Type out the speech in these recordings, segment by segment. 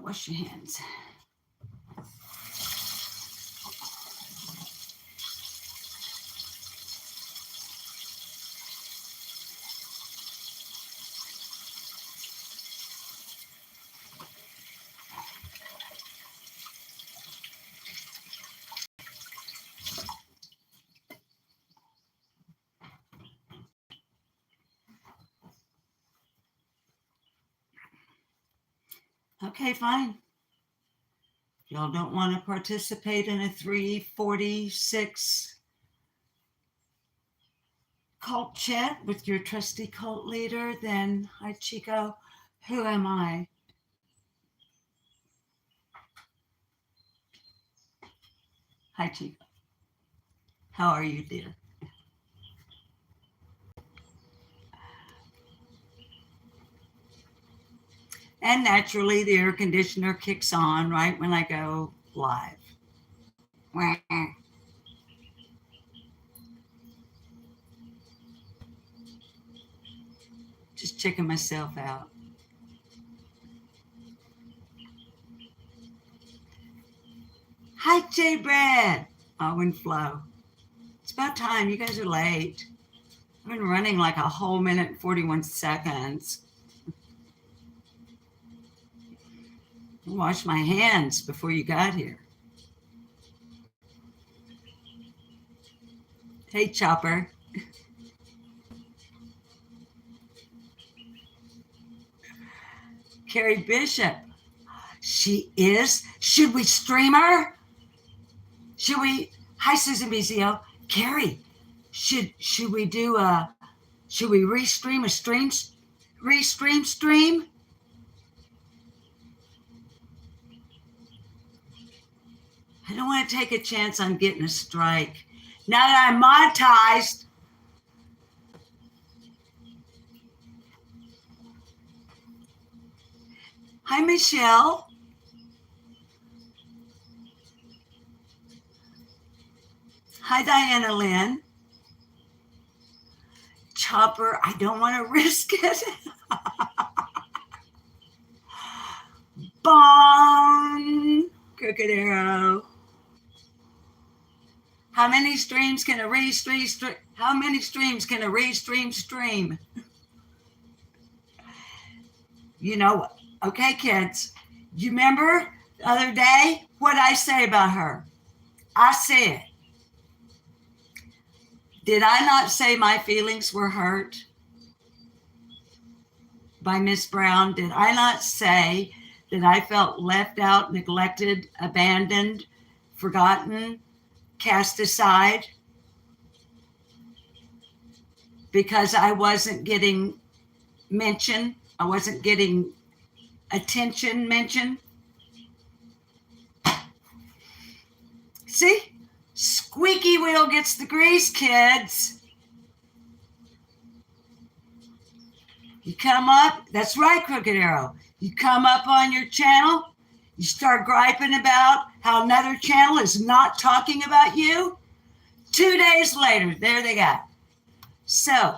Wash your hands. Okay, fine. Y'all don't want to participate in a 346 cult chat with your trusty cult leader, then hi Chico, who am I? Hi Chico. How are you, dear? And naturally the air conditioner kicks on right when I go live. Just checking myself out. Hi, J. Brad. And Flo. It's about time. You guys are late. I've been running like a whole minute and 41 seconds. I washed my hands before you got here. Hey, Chopper. Carrie Bishop. She is. Should we stream her? Should we? Hi, Susan Bizio. Carrie, should we do a? Should we restream a stream? Stream? I don't want to take a chance on getting a strike. Now that I'm monetized. Hi, Michelle. Hi, Diana Lynn. Chopper, I don't want to risk it. Bong! Crooked arrow. How many streams can a restream? How many streams can a restream stream? You know what? Okay, kids. You remember the other day what I say about her? I said, did I not say my feelings were hurt by Miss Brown? Did I not say that I felt left out, neglected, abandoned, forgotten, cast aside? Because I wasn't getting mention. I wasn't getting attention mention. See? Squeaky wheel gets the grease, kids. You come up, that's right, Crooked Arrow. You come up on your channel, you start griping about how another channel is not talking about you. 2 days later, there they go. So,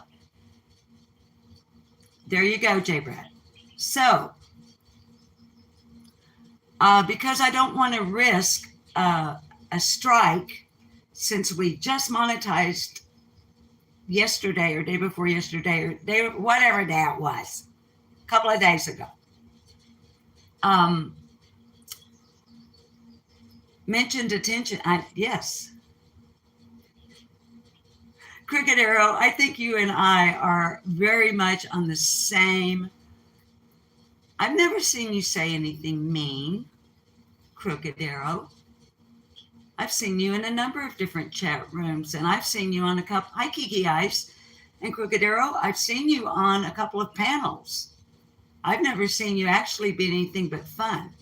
there you go, J. Brad. So, because I don't want to risk a strike, since we just monetized yesterday or day before yesterday or day, whatever day it was, a couple of days ago. Mentioned attention. Yes. Crooked Arrow, I think you and I are very much on the same. I've never seen you say anything mean, Crooked Arrow. I've seen you in a number of different chat rooms, and I've seen you on a couple. Hi, Kiki Ice and Crooked Arrow. I've seen you on a couple of panels. I've never seen you actually be anything but fun.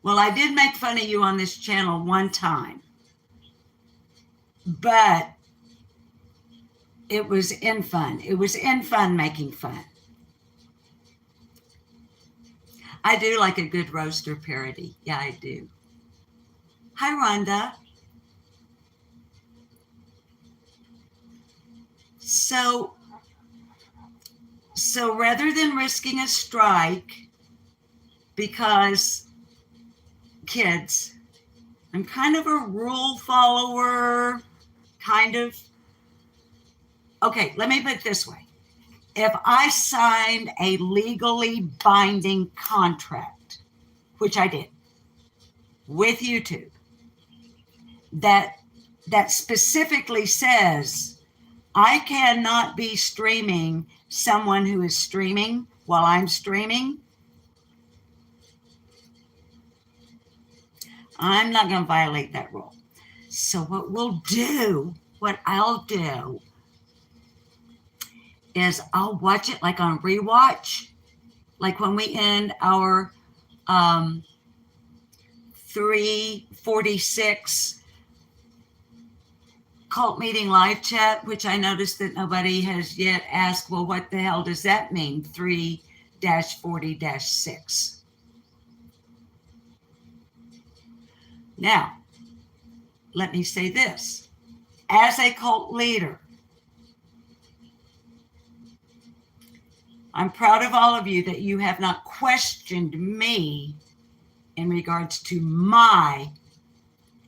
Well, I did make fun of you on this channel one time, but it was in fun. It was in fun making fun. I do like a good roaster parody. Yeah, I do. Hi, Rhonda. So rather than risking a strike, because, kids, I'm kind of a rule follower, kind of. Okay, let me put it this way. If I signed a legally binding contract, which I did, with YouTube, that specifically says I cannot be streaming someone who is streaming while I'm streaming, I'm not going to violate that rule. So what I'll do is I'll watch it like on rewatch, like when we end our 346 cult meeting live chat, which I noticed that nobody has yet asked, well, what the hell does that mean? 3-40-6. Now, let me say this. As a cult leader, I'm proud of all of you that you have not questioned me in regards to my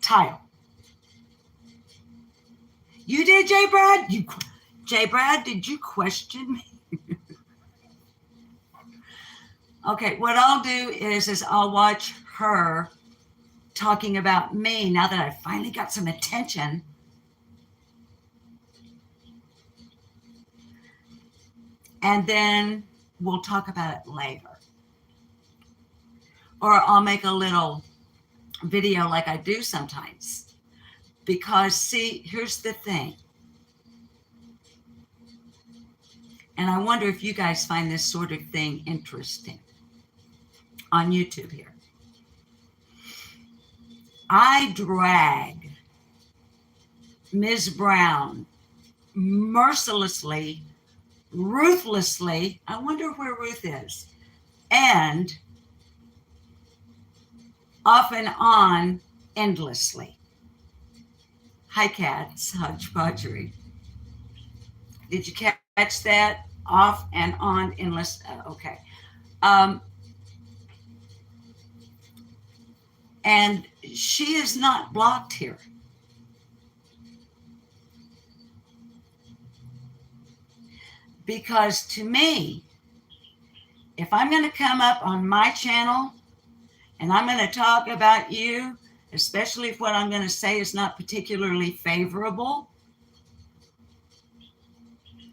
title. You did, J. Brad? J. Brad, did you question me? Okay, what I'll do is I'll watch her talking about me now that I finally got some attention. And then we'll talk about it later. Or I'll make a little video like I do sometimes. Because, see, here's the thing. And I wonder if you guys find this sort of thing interesting on YouTube here. I drag Ms. Brown mercilessly, ruthlessly, I wonder where Ruth is, and off and on endlessly. Hi, cats, hodgepodgery. Did you catch that? Off and on endless. Okay. And she is not blocked here. Because to me, if I'm going to come up on my channel and I'm going to talk about you, especially if what I'm going to say is not particularly favorable,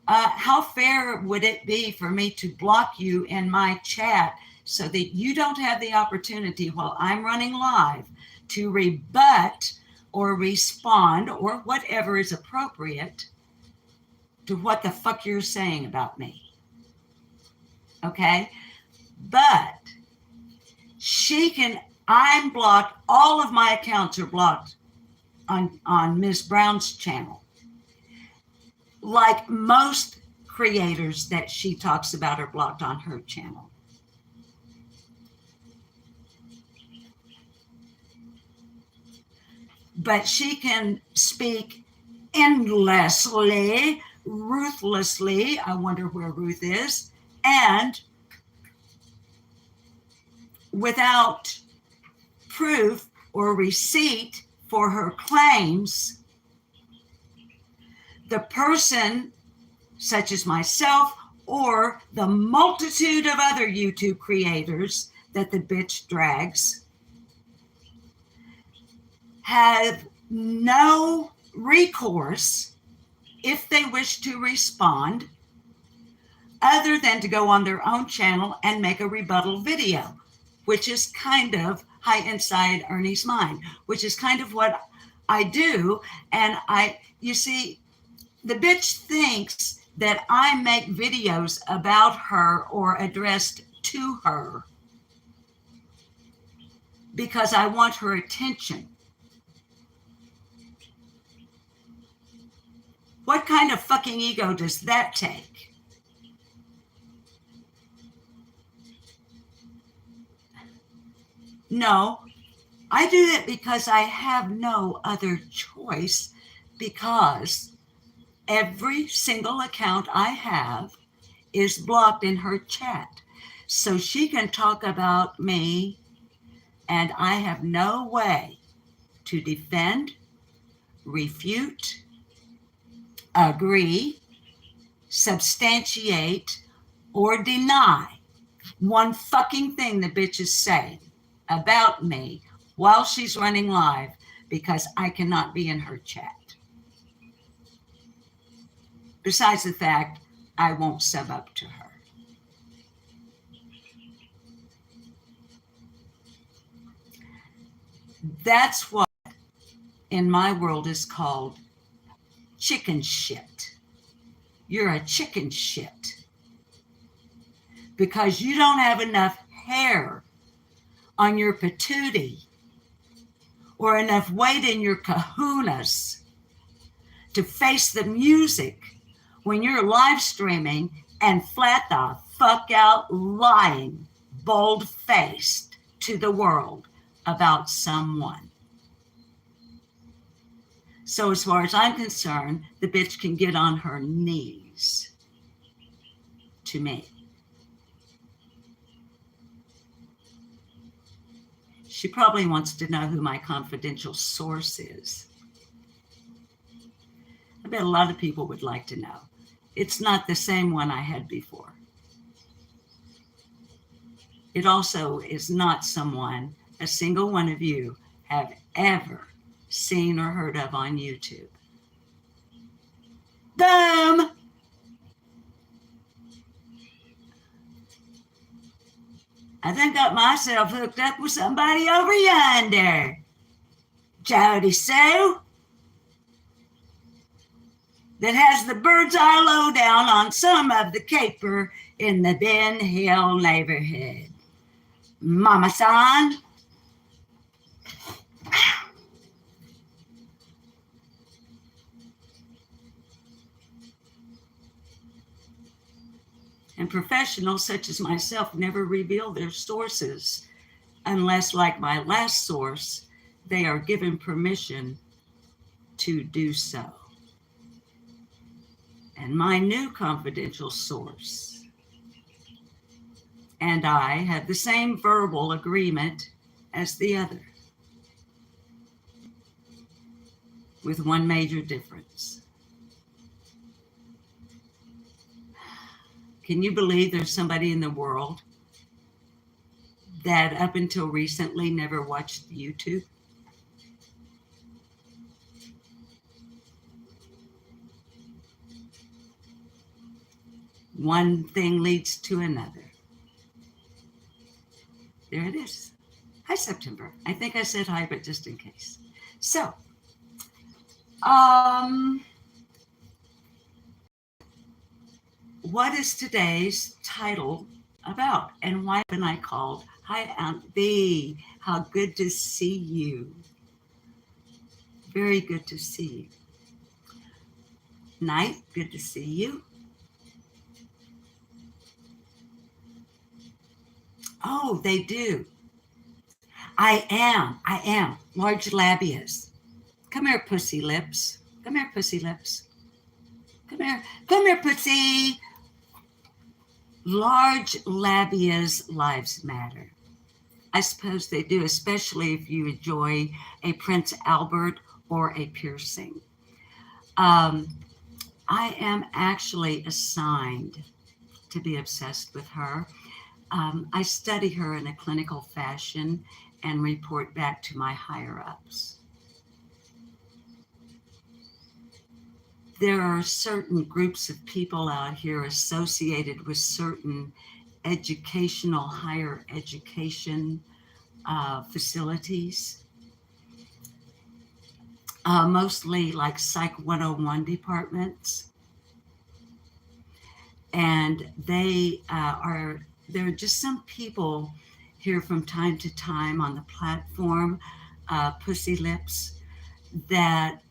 how fair would it be for me to block you in my chat so that you don't have the opportunity while I'm running live to rebut or respond or whatever is appropriate to what the fuck you're saying about me? Okay? But I'm blocked, all of my accounts are blocked on Ms. Brown's channel. Like most creators that she talks about are blocked on her channel. But she can speak endlessly, ruthlessly, I wonder where Ruth is, and without proof or receipt for her claims, the person, such as myself, or the multitude of other YouTube creators that the bitch drags, have no recourse if they wish to respond other than to go on their own channel and make a rebuttal video, which is kind of high inside Ernie's mind, which is kind of what I do. And you see, the bitch thinks that I make videos about her or addressed to her because I want her attention. What kind of fucking ego does that take? No, I do it because I have no other choice, because every single account I have is blocked in her chat. so she can talk about me, and I have no way to defend, refute, agree, substantiate, or deny one fucking thing the bitch is saying about me while she's running live, because I cannot be in her chat. Besides the fact, I won't sub up to her. That's what in my world is called chicken shit. You're a chicken shit because you don't have enough hair on your patootie or enough weight in your kahunas to face the music when you're live streaming and flat the fuck out lying, bold-faced to the world about someone. So as far as I'm concerned, the bitch can get on her knees to me. She probably wants to know who my confidential source is. I bet a lot of people would like to know. It's not the same one I had before. It also is not someone a single one of you have ever seen or heard of on YouTube. Boom! I think got myself hooked up with somebody over yonder. Jody Sue. That has the bird's eye lowdown on some of the caper in the Ben Hill neighborhood. Mama San. And professionals such as myself never reveal their sources unless, like my last source, they are given permission to do so. And my new confidential source and I have the same verbal agreement as the other, with one major difference. Can you believe there's somebody in the world that up until recently never watched YouTube? One thing leads to another. There it is. Hi, September. I think I said hi, but just in case. So, what is today's title about? And why am I called Hi, Aunt B? How good to see you. Very good to see you. Night, good to see you. Oh, they do. I am. Large labias. Come here, pussy lips. Come here, pussy lips. Come here, pussy. Large labias lives matter. I suppose they do, especially if you enjoy a Prince Albert or a piercing. I am actually assigned to be obsessed with her. I study her in a clinical fashion and report back to my higher ups. There are certain groups of people out here associated with certain educational, higher education facilities, mostly like Psych 101 departments. And there are just some people here from time to time on the platform, Pussy Lips, that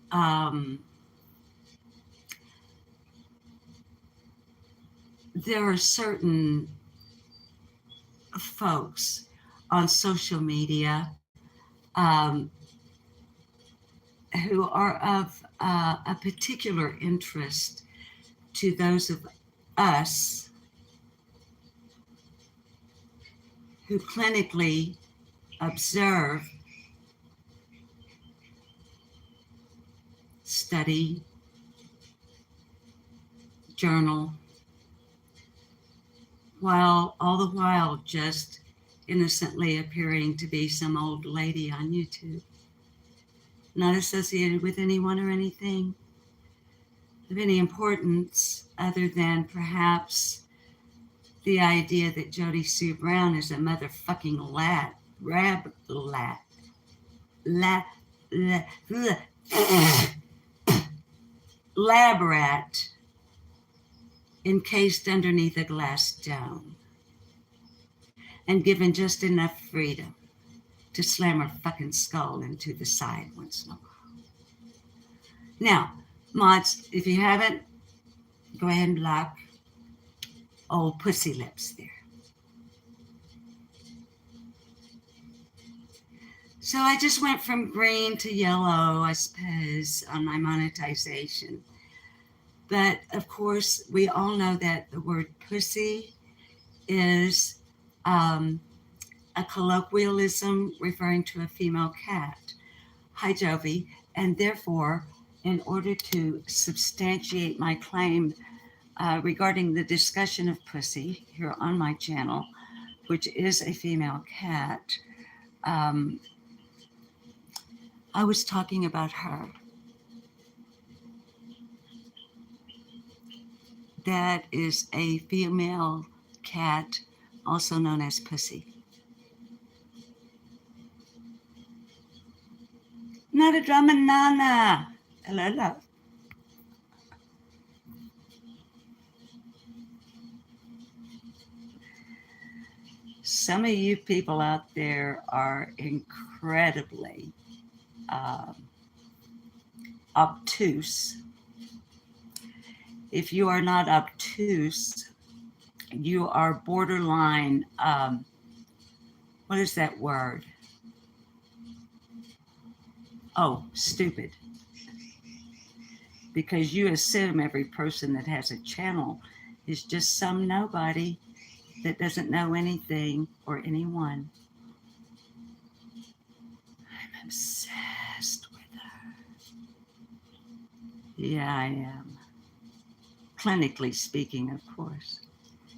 there are certain folks on social media who are of a particular interest to those of us who clinically observe, study, journal, while all the while just innocently appearing to be some old lady on YouTube, not associated with anyone or anything of any importance other than perhaps the idea that Jody Sue Brown is a motherfucking lab rat encased underneath a glass dome and given just enough freedom to slam her fucking skull into the side once in a while. Now, mods, if you haven't, go ahead and block old pussy lips there. So I just went from green to yellow, I suppose, on my monetization. But of course, we all know that the word pussy is a colloquialism referring to a female cat. Hi, Jovi. And therefore, in order to substantiate my claim regarding the discussion of pussy here on my channel, which is a female cat, I was talking about her. That is a female cat, also known as pussy. Not a drama nana. Hello, love. Some of you people out there are incredibly obtuse. If you are not obtuse, you are borderline, what is that word? Oh, stupid. Because you assume every person that has a channel is just some nobody that doesn't know anything or anyone. I'm obsessed with her. Yeah, I am. Clinically speaking, of course.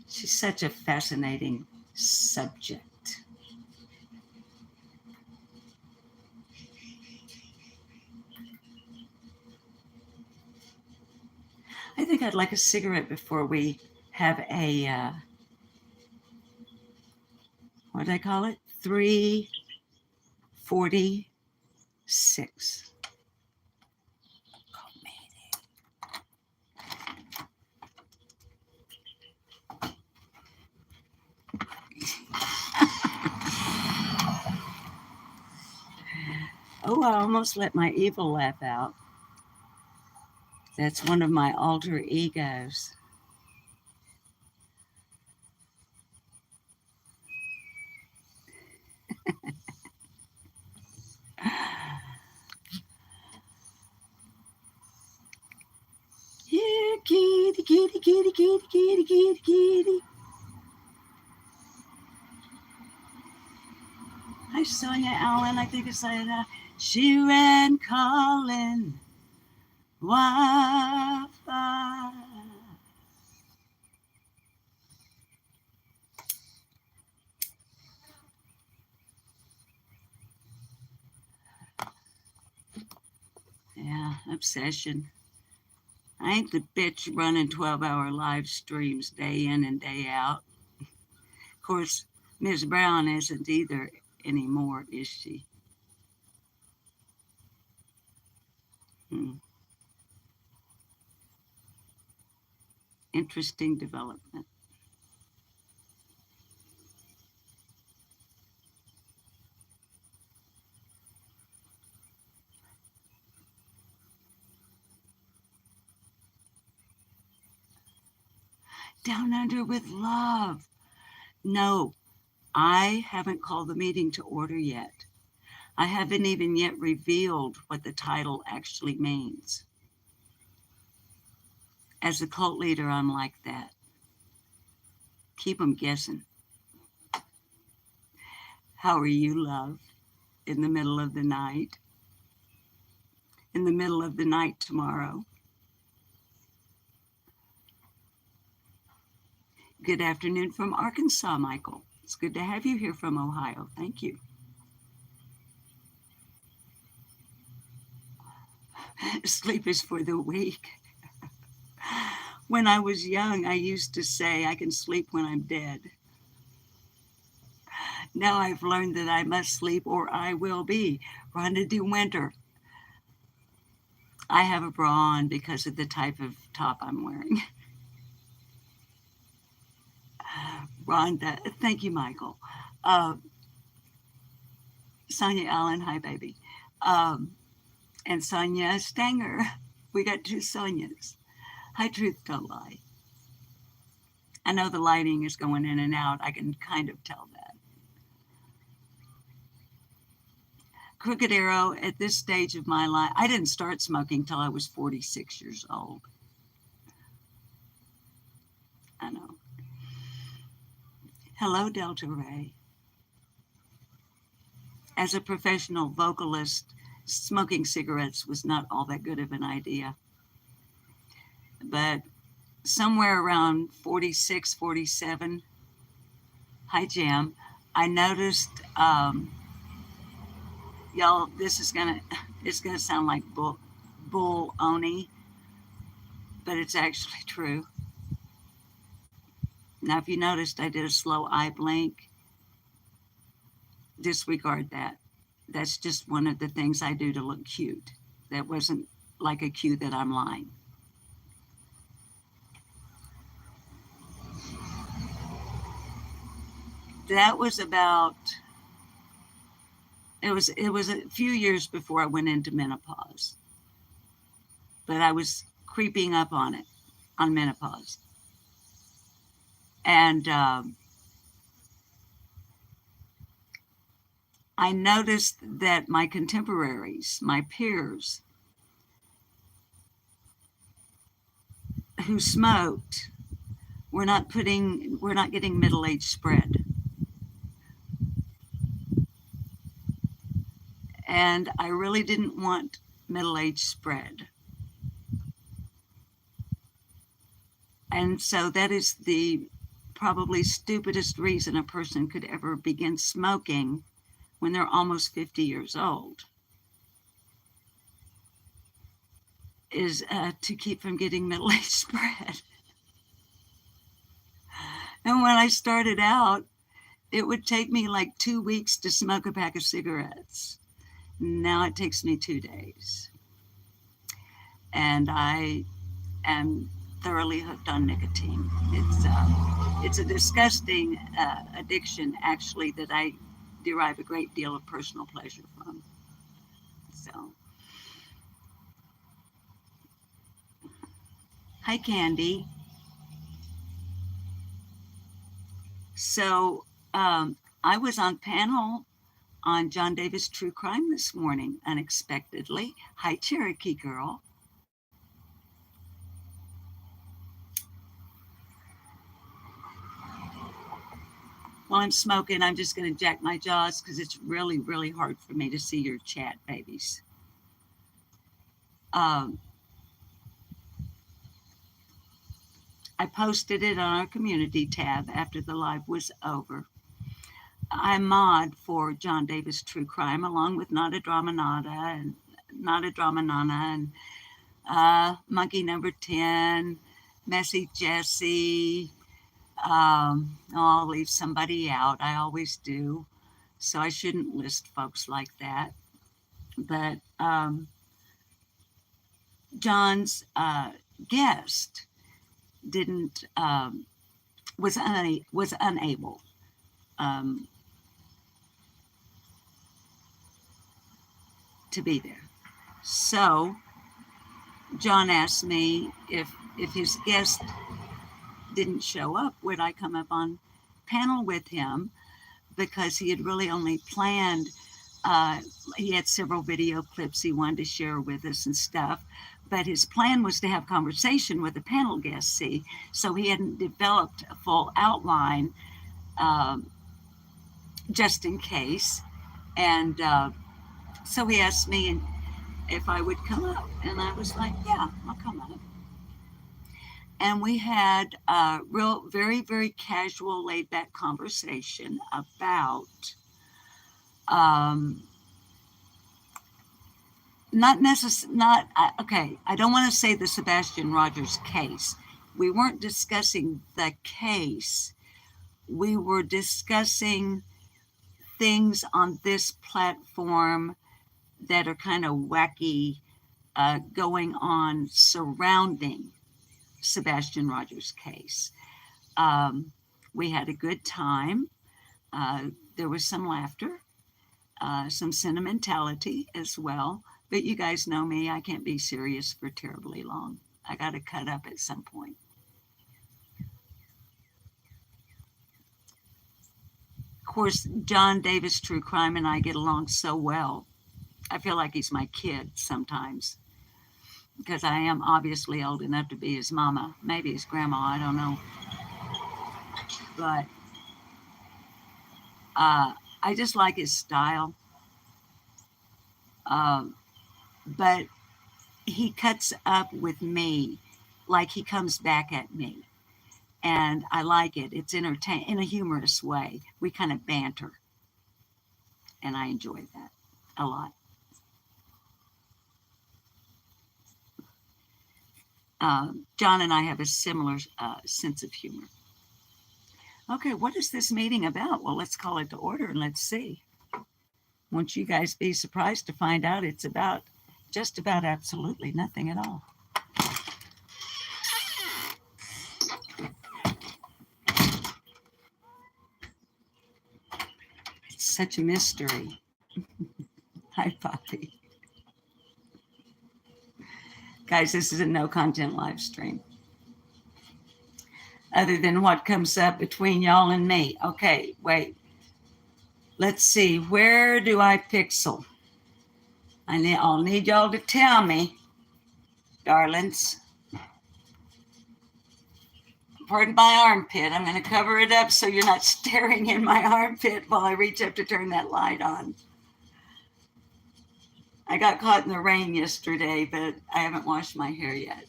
She's such a fascinating subject. I think I'd like a cigarette before we have a, what do I call it? 3:46. Oh, I almost let my evil laugh out. That's one of my alter egos. Here, kitty, kitty, kitty, kitty, kitty, kitty, kitty. Hi, Sonia Allen. I think it's like that. She ran calling Wi-Fi. Yeah, obsession. I ain't the bitch running 12-hour live streams day in and day out. Of course, Ms. Brown isn't either anymore, is she? Interesting development. Down under with love. No, I haven't called the meeting to order yet. I haven't even yet revealed what the title actually means. As a cult leader, I'm like that. Keep them guessing. How are you, love? In the middle of the night? In the middle of the night tomorrow? Good afternoon from Arkansas, Michael. It's good to have you here from Ohio. Thank you. Sleep is for the weak. When I was young, I used to say I can sleep when I'm dead. Now I've learned that I must sleep or I will be. Rhonda De Winter. I have a bra on because of the type of top I'm wearing. Rhonda, thank you, Michael. Uh, Sonia Allen, hi, baby. And Sonia Stanger. We got two Sonias. Hi, Truth Don't Lie. I know the lighting is going in and out. I can kind of tell that. Crooked Arrow, at this stage of my life, I didn't start smoking till I was 46 years old. I know. Hello, Delta Ray. As a professional vocalist, smoking cigarettes was not all that good of an idea. But somewhere around 46, 47, hi, Jam, I noticed, y'all, it's gonna sound like bull oni, but it's actually true. Now, if you noticed, I did a slow eye blink. Disregard that. That's just one of the things I do to look cute. That wasn't like a cue that I'm lying. That was about, it was a few years before I went into menopause. But I was creeping up on it, on menopause. And I noticed that my contemporaries, my peers who smoked, we're not getting middle-age spread. And I really didn't want middle-age spread. And so that is the probably stupidest reason a person could ever begin smoking when they're almost 50 years old, is to keep from getting middle-age spread. And when I started out, it would take me like 2 weeks to smoke a pack of cigarettes. Now it takes me 2 days. And I am thoroughly hooked on nicotine. It's a disgusting addiction, actually, that I derive a great deal of personal pleasure from. So, hi, Candy. So, I was on panel on John Davis True Crime this morning, unexpectedly. Hi, Cherokee Girl. While I'm smoking, I'm just going to jack my jaws because it's really, really hard for me to see your chat, babies. I posted it on our community tab after the live was over. I mod for John Davis True Crime along with Not a Drama Nada and Not a Drama Nana and Monkey Number 10, Messy Jessie. I'll leave somebody out. I always do. So I shouldn't list folks like that. But John's guest didn't was unable to be there. So John asked me if his guest didn't show up, would I come up on panel with him, because he had really only planned, he had several video clips he wanted to share with us and stuff, but his plan was to have conversation with the panel guests, see, so he hadn't developed a full outline just in case. And so he asked me if I would come up, and I was like, yeah, I'll come up. And we had a real, very, very casual, laid back conversation about um, okay, I don't want to say the Sebastian Rogers case. We weren't discussing the case. We were discussing things on this platform that are kind of wacky going on surrounding Sebastian Rogers' case. Um, we had a good time. There was some laughter, some sentimentality as well. But you guys know me, I can't be serious for terribly long. I got to cut up at some point. Of course, John Davis True Crime and I get along so well. I feel like he's my kid sometimes because I am obviously old enough to be his mama, maybe his grandma, I don't know. But I just like his style. Um, but he cuts up with me like he comes back at me. And I like it. It's entertaining in a humorous way. We kind of banter. And I enjoy that a lot. John and I have a similar sense of humor. Okay, what is this meeting about? Well, let's call it to order and let's see. Won't you guys be surprised to find out it's about just about absolutely nothing at all. It's such a mystery. Hi, Poppy. Guys, this is a no content live stream. Other than what comes up between y'all and me. Okay, wait. Let's see. Where do I pixel? I'll need y'all to tell me, darlings. Pardon my armpit. I'm going to cover it up so you're not staring in my armpit while I reach up to turn that light on. I got caught in the rain yesterday, but I haven't washed my hair yet.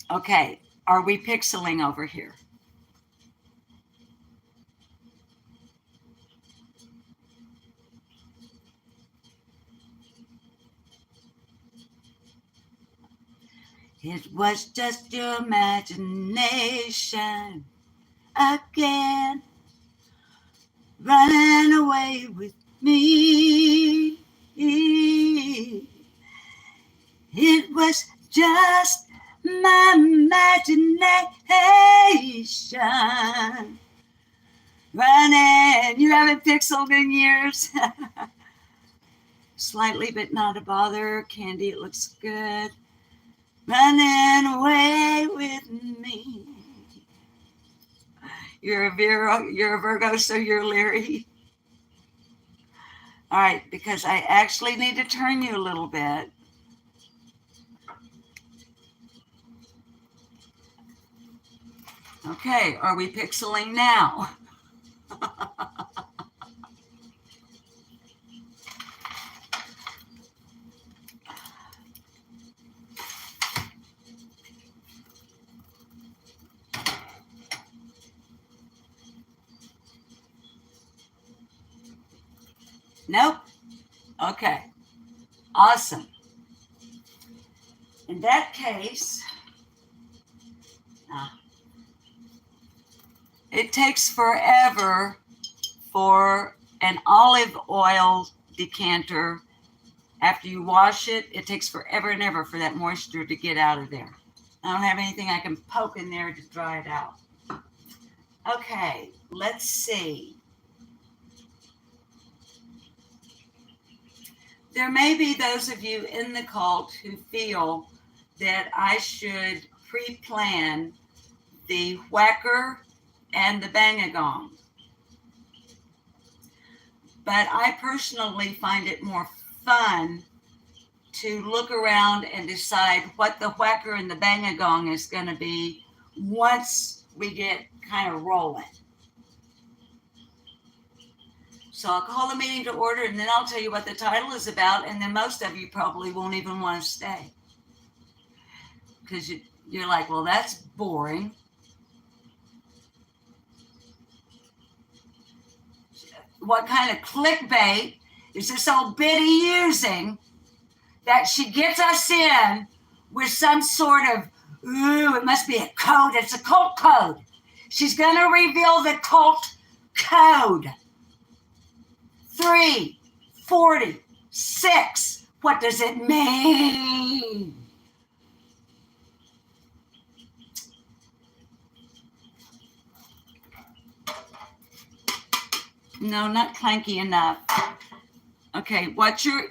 Okay, are we pixeling over here? It was just your imagination again, running away with me. It was just my imagination running. You haven't pixeled in years. Slightly, but not a bother. Candy, it looks good. Running away with me. You're a Virgo, so you're leery. All right, because I actually need to turn you a little bit. Okay, are we pixeling now? Nope. Okay. Awesome. In that case, it takes forever for an olive oil decanter. After you wash it, it takes forever and ever for that moisture to get out of there. I don't have anything I can poke in there to dry it out. Okay, let's see. There may be those of you in the cult who feel that I should pre-plan the whacker and the bang-a-gong. But I personally find it more fun to look around and decide what the whacker and the bang-a-gong is going to be once we get kind of rolling. So I'll call the meeting to order, and then I'll tell you what the title is about, and then most of you probably won't even want to stay. Because you're like, well, that's boring. What kind of clickbait is this old biddy using that she gets us in with some sort of, ooh, it must be a code. It's a cult code. She's going to reveal the cult code. 346. What does it mean? No, not clanky enough. Okay, watch your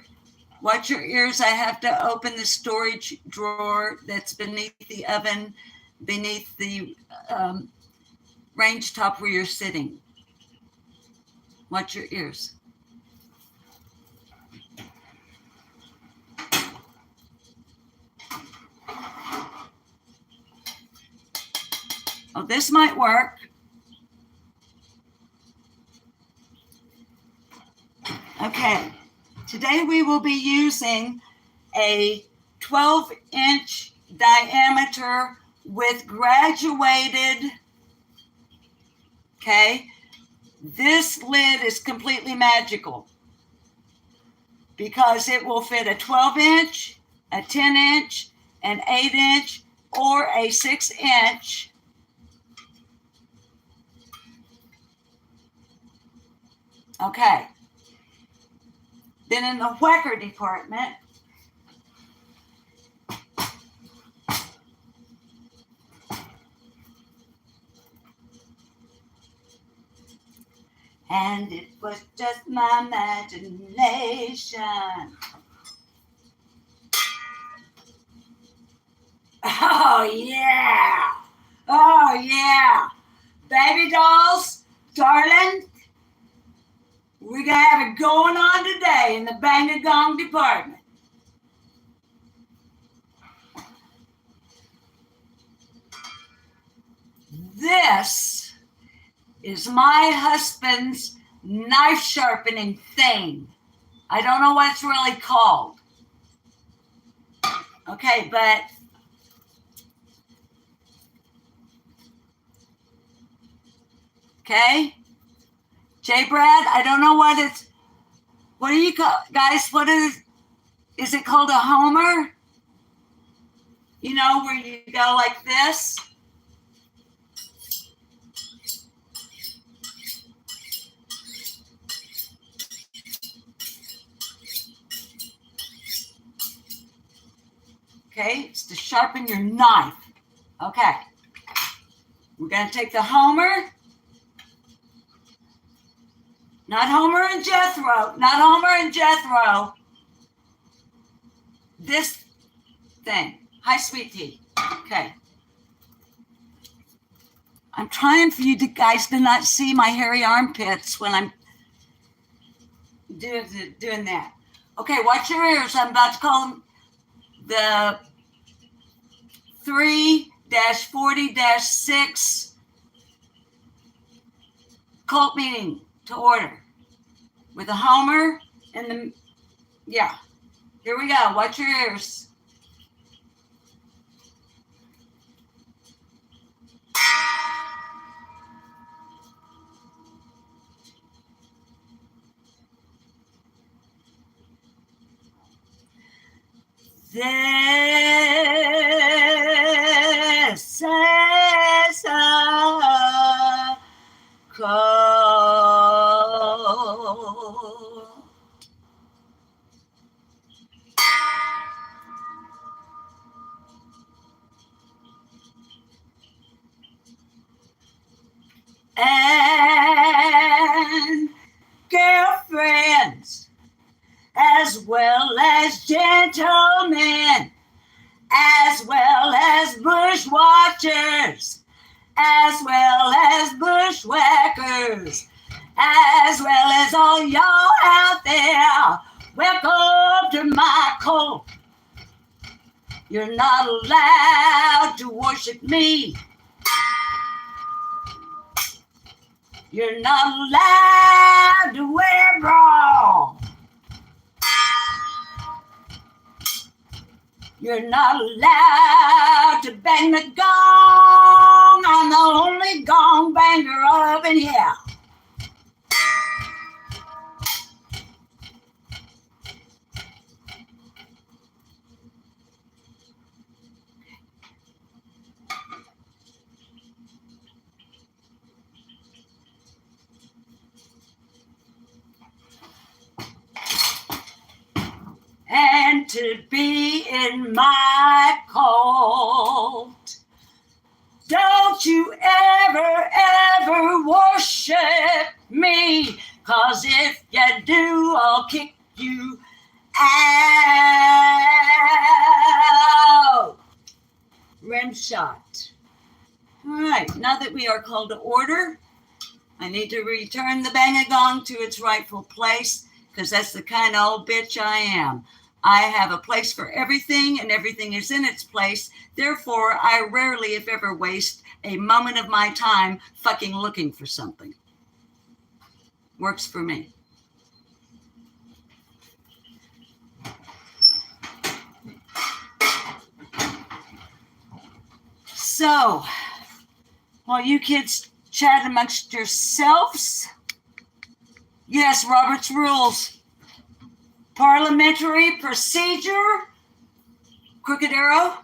ears. I have to open the storage drawer that's beneath the oven, beneath the range top where you're sitting. Watch your ears. Oh, this might work. Okay, today we will be using a 12-inch diameter with graduated, okay? This lid is completely magical because it will fit a 12-inch, a 10-inch, an 8-inch, or a 6-inch. Okay. Then in the whacker department, and it was just my imagination. Oh yeah. Oh yeah. Baby dolls, darling, we're going to have it going on today in the Bang-A-Gong department. This is my husband's knife sharpening thing. I don't know what it's really called. Okay, but okay. J. Brad, I don't know what do you call, guys, is it called a homer? You know, where you go like this? Okay, it's to sharpen your knife. Okay, we're going to take the homer. Not Homer and Jethro. Not Homer and Jethro. This thing. Hi, sweet tea. Okay. I'm trying for you guys to not see my hairy armpits when I'm doing that. Okay, watch your ears. I'm about to call them the 3-40-6 cult meeting to order with a homer and the, yeah. Here we go. Watch your ears. This is a call. And girlfriends, as well as gentlemen, as well as bushwatchers, as well as bushwhackers, as well as all y'all out there. Welcome to my cult. You're not allowed to worship me. You're not allowed to wear You're not allowed to bang the gong. I'm the only gong banger up in here. And to be in my cult. Don't you ever, ever worship me, 'cause if you do, I'll kick you out. Rim shot. All right, now that we are called to order, I need to return the bang-a-gong to its rightful place, because that's the kind of old bitch I am. I have a place for everything, and everything is in its place. Therefore, I rarely, if ever, waste a moment of my time fucking looking for something. Works for me. So, while you kids chat amongst yourselves, yes, Robert's Rules. Parliamentary procedure, Crooked Arrow.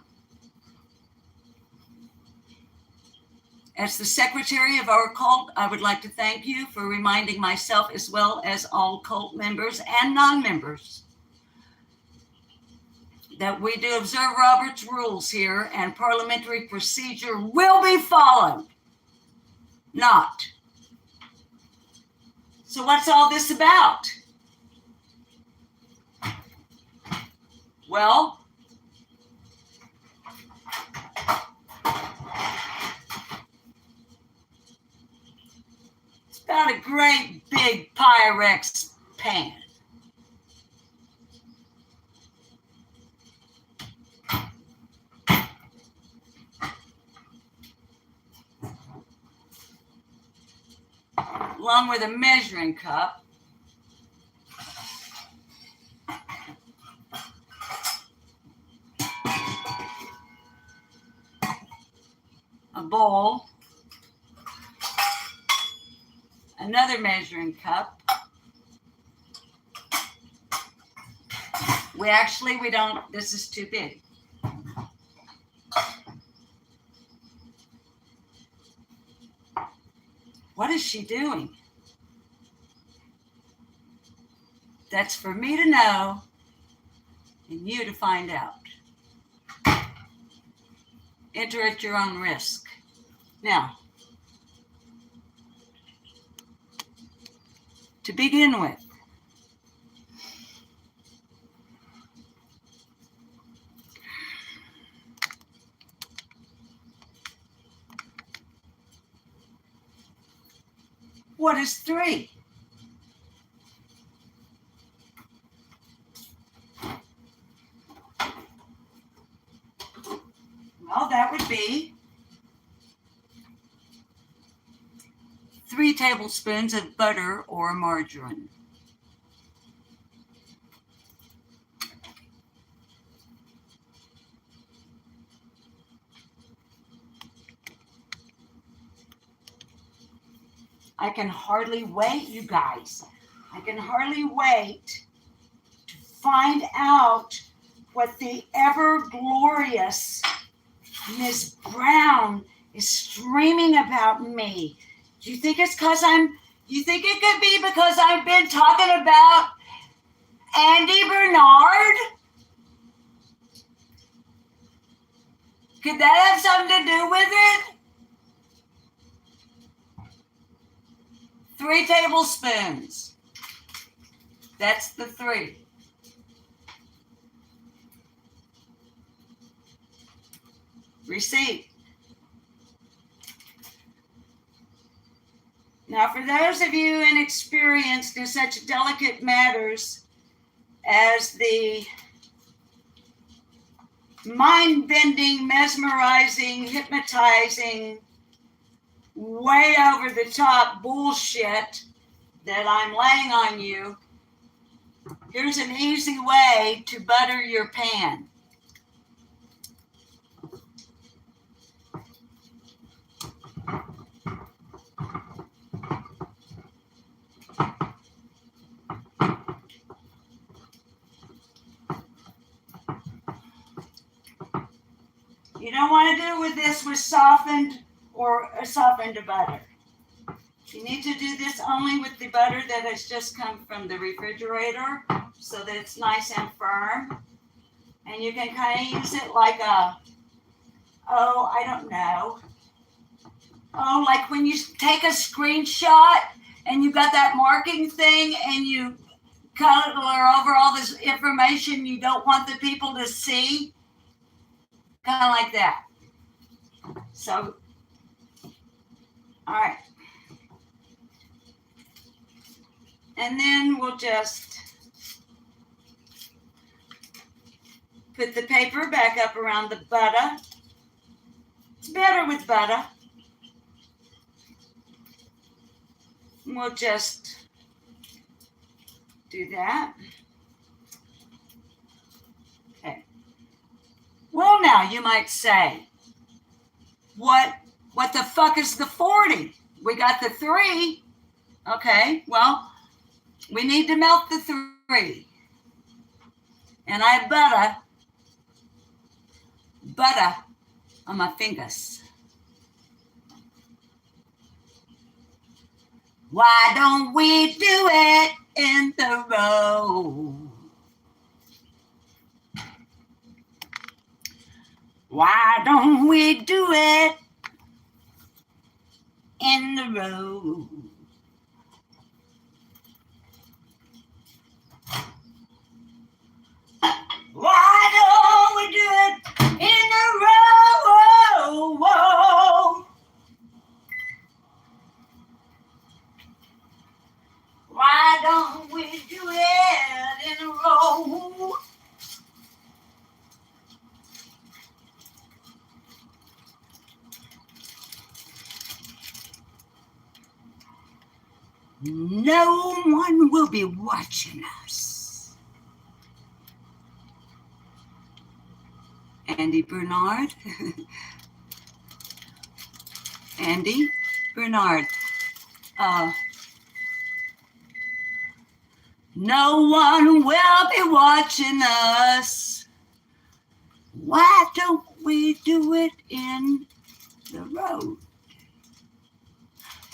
As the secretary of our cult, I would like to thank you for reminding myself, as well as all cult members and non-members, that we do observe Robert's Rules here, and parliamentary procedure will be followed. Not. So what's all this about? Well, it's about a great big Pyrex pan. Along with a measuring cup. A bowl, another measuring cup. We don't, this is too big. What is she doing? That's for me to know and you to find out. Enter at your own risk. Now, to begin with, what is 3? Well, that would be 3 tablespoons of butter or margarine. I can hardly wait, you guys. I can hardly wait to find out what the ever glorious Miss Brown is streaming about me. Do you think it's because you think it could be because I've been talking about Andy Bernard? Could that have something to do with it? 3 tablespoons. That's the 3. Receipt. Now, for those of you inexperienced in such delicate matters as the mind-bending, mesmerizing, hypnotizing, way over the top bullshit that I'm laying on you, here's an easy way to butter your pan. You don't want to do with this with softened or softened butter. You need to do this only with the butter that has just come from the refrigerator so that it's nice and firm. And you can kind of use it like a, I don't know. Like when you take a screenshot and you got that marking thing and you color over all this information you don't want the people to see. Kind of like that. So, all right. And then we'll just put the paper back up around the butter. It's better with butter. We'll just do that. Okay. Well, now you might say, what the fuck is the 40? We got the 3. Okay, well, we need to melt the 3. And I have butter on my fingers. Why don't we do it in the row? Why don't we do it in the row? Why don't we do it in the row? Why don't we do it in a row? No one will be watching us. Andy Bernard. Andy Bernard. No one will be watching us. Why don't we do it in the road?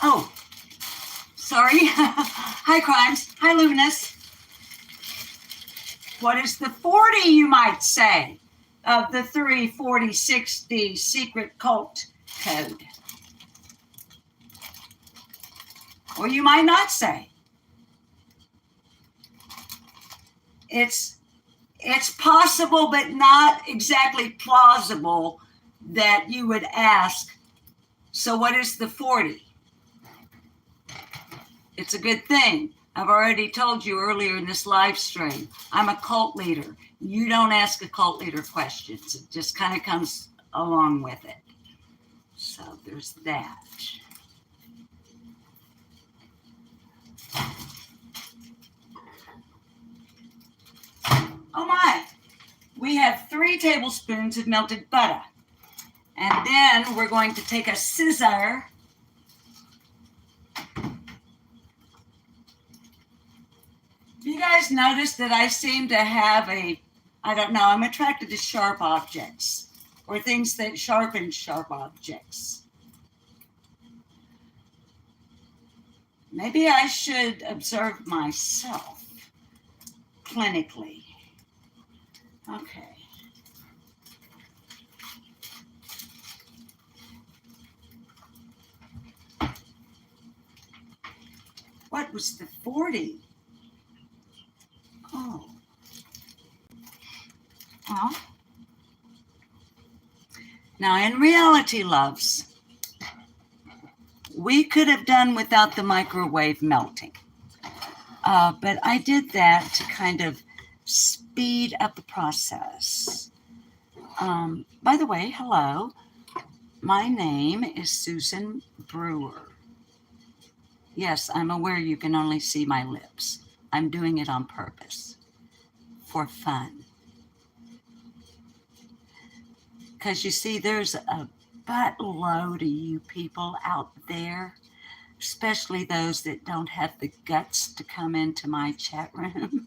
Oh, sorry. Hi, Crimes. Hi, Luminous. What is the 40, you might say, of the 34060 secret cult code? Or you might not say. It's possible, but not exactly plausible that you would ask, so what is the 40? It's a good thing. I've already told you earlier in this live stream, I'm a cult leader. You don't ask a cult leader questions. It just kind of comes along with it. So there's that. Oh my, we have 3 tablespoons of melted butter. And then we're going to take a scissor you guys notice that I seem to have I don't know, I'm attracted to sharp objects or things that sharpen sharp objects. Maybe I should observe myself clinically. Okay. What was the 40? Oh. Well. Now, in reality, loves, we could have done without the microwave melting. But I did that to kind of speed up the process. By the way, hello. My name is Susan Brewer. Yes, I'm aware you can only see my lips. I'm doing it on purpose, for fun. Because you see, there's a buttload of you people out there, especially those that don't have the guts to come into my chat room,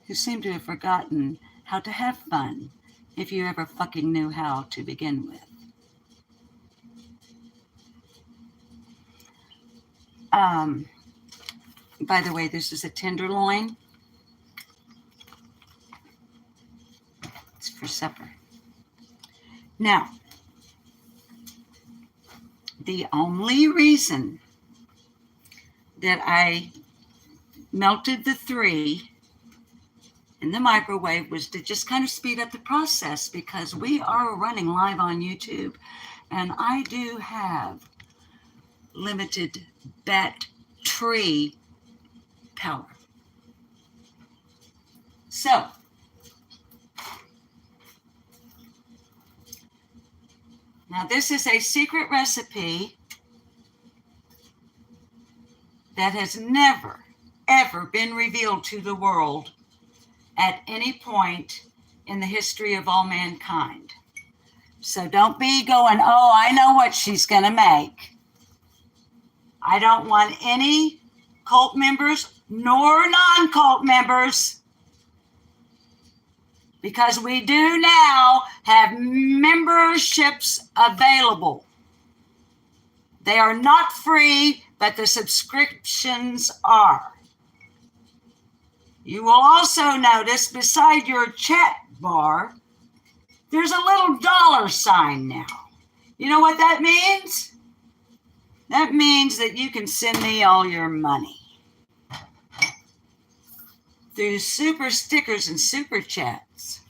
who seem to have forgotten how to have fun if you ever fucking knew how to begin with. By the way, this is a tenderloin. It's for supper. Now, the only reason that I melted the 3 in the microwave was to just kind of speed up the process, because we are running live on YouTube and I do have limited battery power. So, now this is a secret recipe that has never, ever been revealed to the world at any point in the history of all mankind. So don't be going, oh, I know what she's going to make. I don't want any cult members nor non-cult members, because we do now have memberships available. They are not free, but the subscriptions are. You will also notice beside your chat bar, there's a little $sign now. You know what that means? That means that you can send me all your money through super stickers and super chats.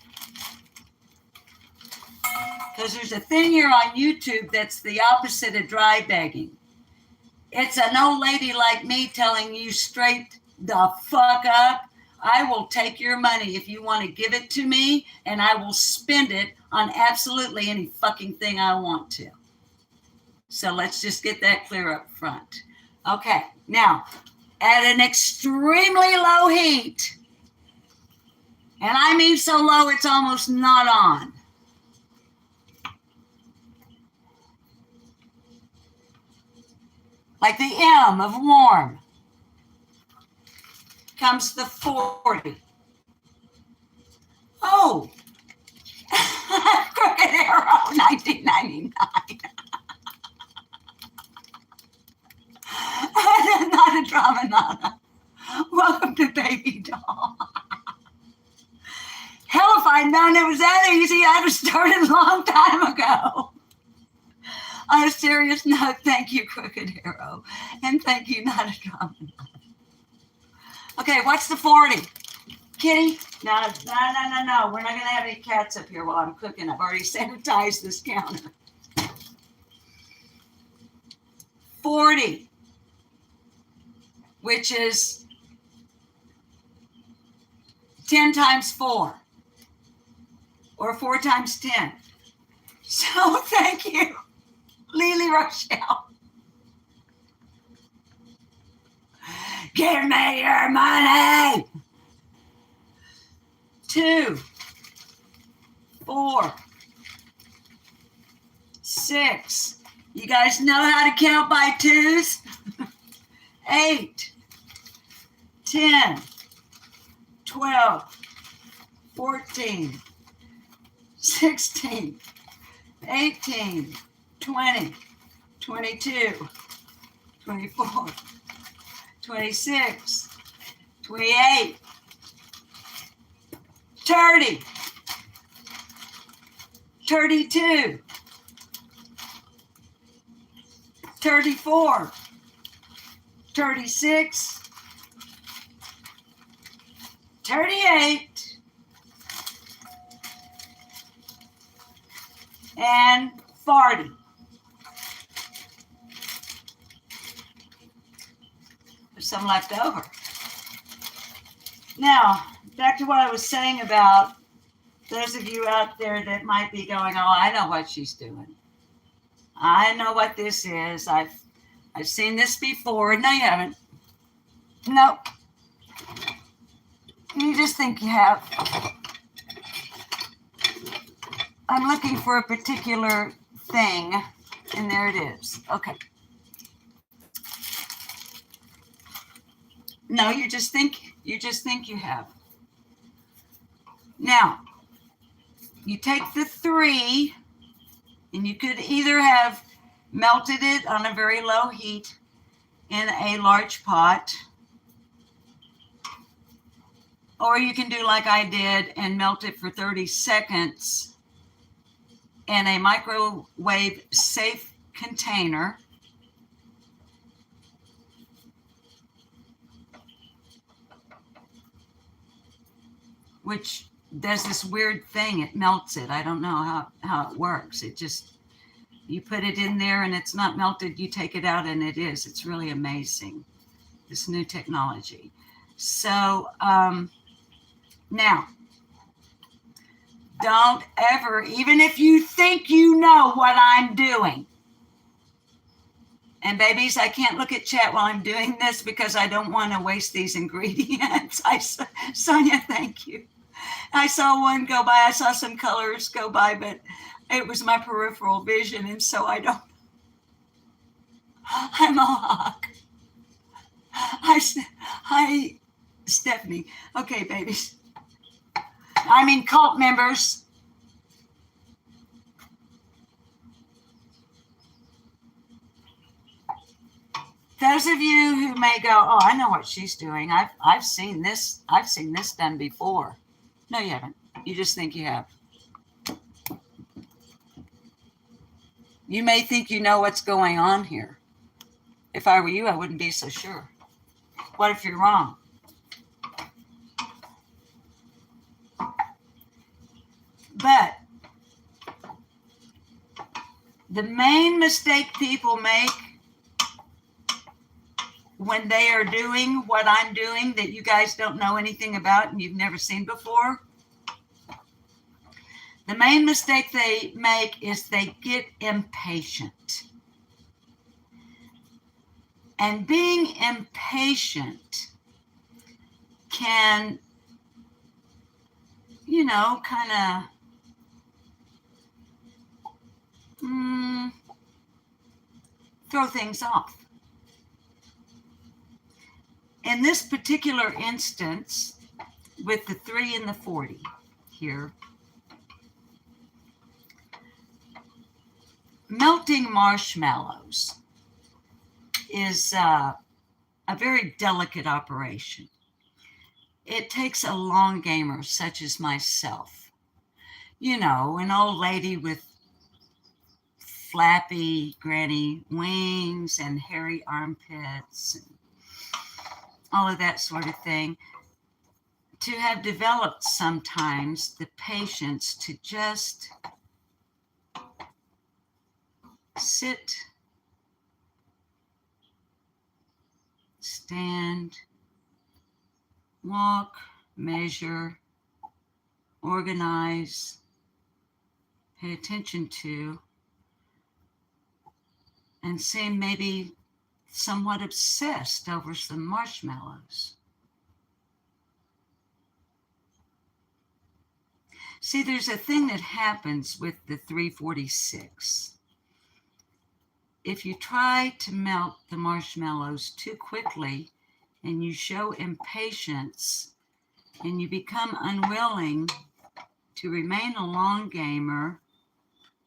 Because there's a thing here on YouTube that's the opposite of dry begging. It's an old lady like me telling you straight the fuck up, I will take your money if you want to give it to me, and I will spend it on absolutely any fucking thing I want to. So let's just get that clear up front. Okay, now, at an extremely low heat, and I mean so low it's almost not on, like the M of warm, comes the 40. Oh, Crooked Arrow, 1999. Not a drama, nana. Welcome to Baby Doll. Hell, if I'd known it was that easy, I'd have started a long time ago. On a serious note, thank you, Crooked Arrow. And thank you, Not a Drama. Okay, what's the 40? Kitty? No. We're not going to have any cats up here while I'm cooking. I've already sanitized this counter. 40, which is 10 times 4, or 4 times 10. So thank you, Lily Rochelle. Give me your money. 2, 4, 6. You guys know how to count by twos? 8, 10, 12, 14, 16, 18, 20, 22, 24, 26, 28, 30, 32, 34, 36, 38, and 40. There's some left over. Now, back to what I was saying about those of you out there that might be going, oh, I know what she's doing. I know what this is. I've seen this before. No, you haven't. Nope. You just think you have. I'm looking for a particular thing, and there it is. Okay. No, you just think you have. Now, You take the 3, and you could either have melted it on a very low heat in a large pot, or you can do like I did and melt it for 30 seconds in a microwave safe container. Which does this weird thing. It melts it. I don't know how it works. It just, you put it in there and it's not melted. You take it out and it is. It's really amazing, this new technology. So now, don't ever, even if you think you know what I'm doing, and babies, I can't look at chat while I'm doing this because I don't want to waste these ingredients. Sonia, thank you. I saw one go by. I saw some colors go by, but it was my peripheral vision, and so I don't. I'm a hawk. Hi, Stephanie. Okay, babies. I mean, cult members. Those of you who may go, oh, I know what she's doing. I've seen this. I've seen this done before. No, you haven't. You just think you have. You may think you know what's going on here. If I were you, I wouldn't be so sure. What if you're wrong? But the main mistake people make when they are doing what I'm doing that you guys don't know anything about and you've never seen before, the main mistake they make is they get impatient. And being impatient can, kind of throw things off. In this particular instance, with the 3 and the 40 here, melting marshmallows is a very delicate operation. It takes a long gamer such as myself, an old lady with flappy granny wings and hairy armpits and all of that sort of thing, to have developed sometimes the patience to just sit, stand, walk, measure, organize, pay attention to, and seem maybe somewhat obsessed over some marshmallows. See, there's a thing that happens with the 346. If you try to melt the marshmallows too quickly and you show impatience and you become unwilling to remain a long gamer,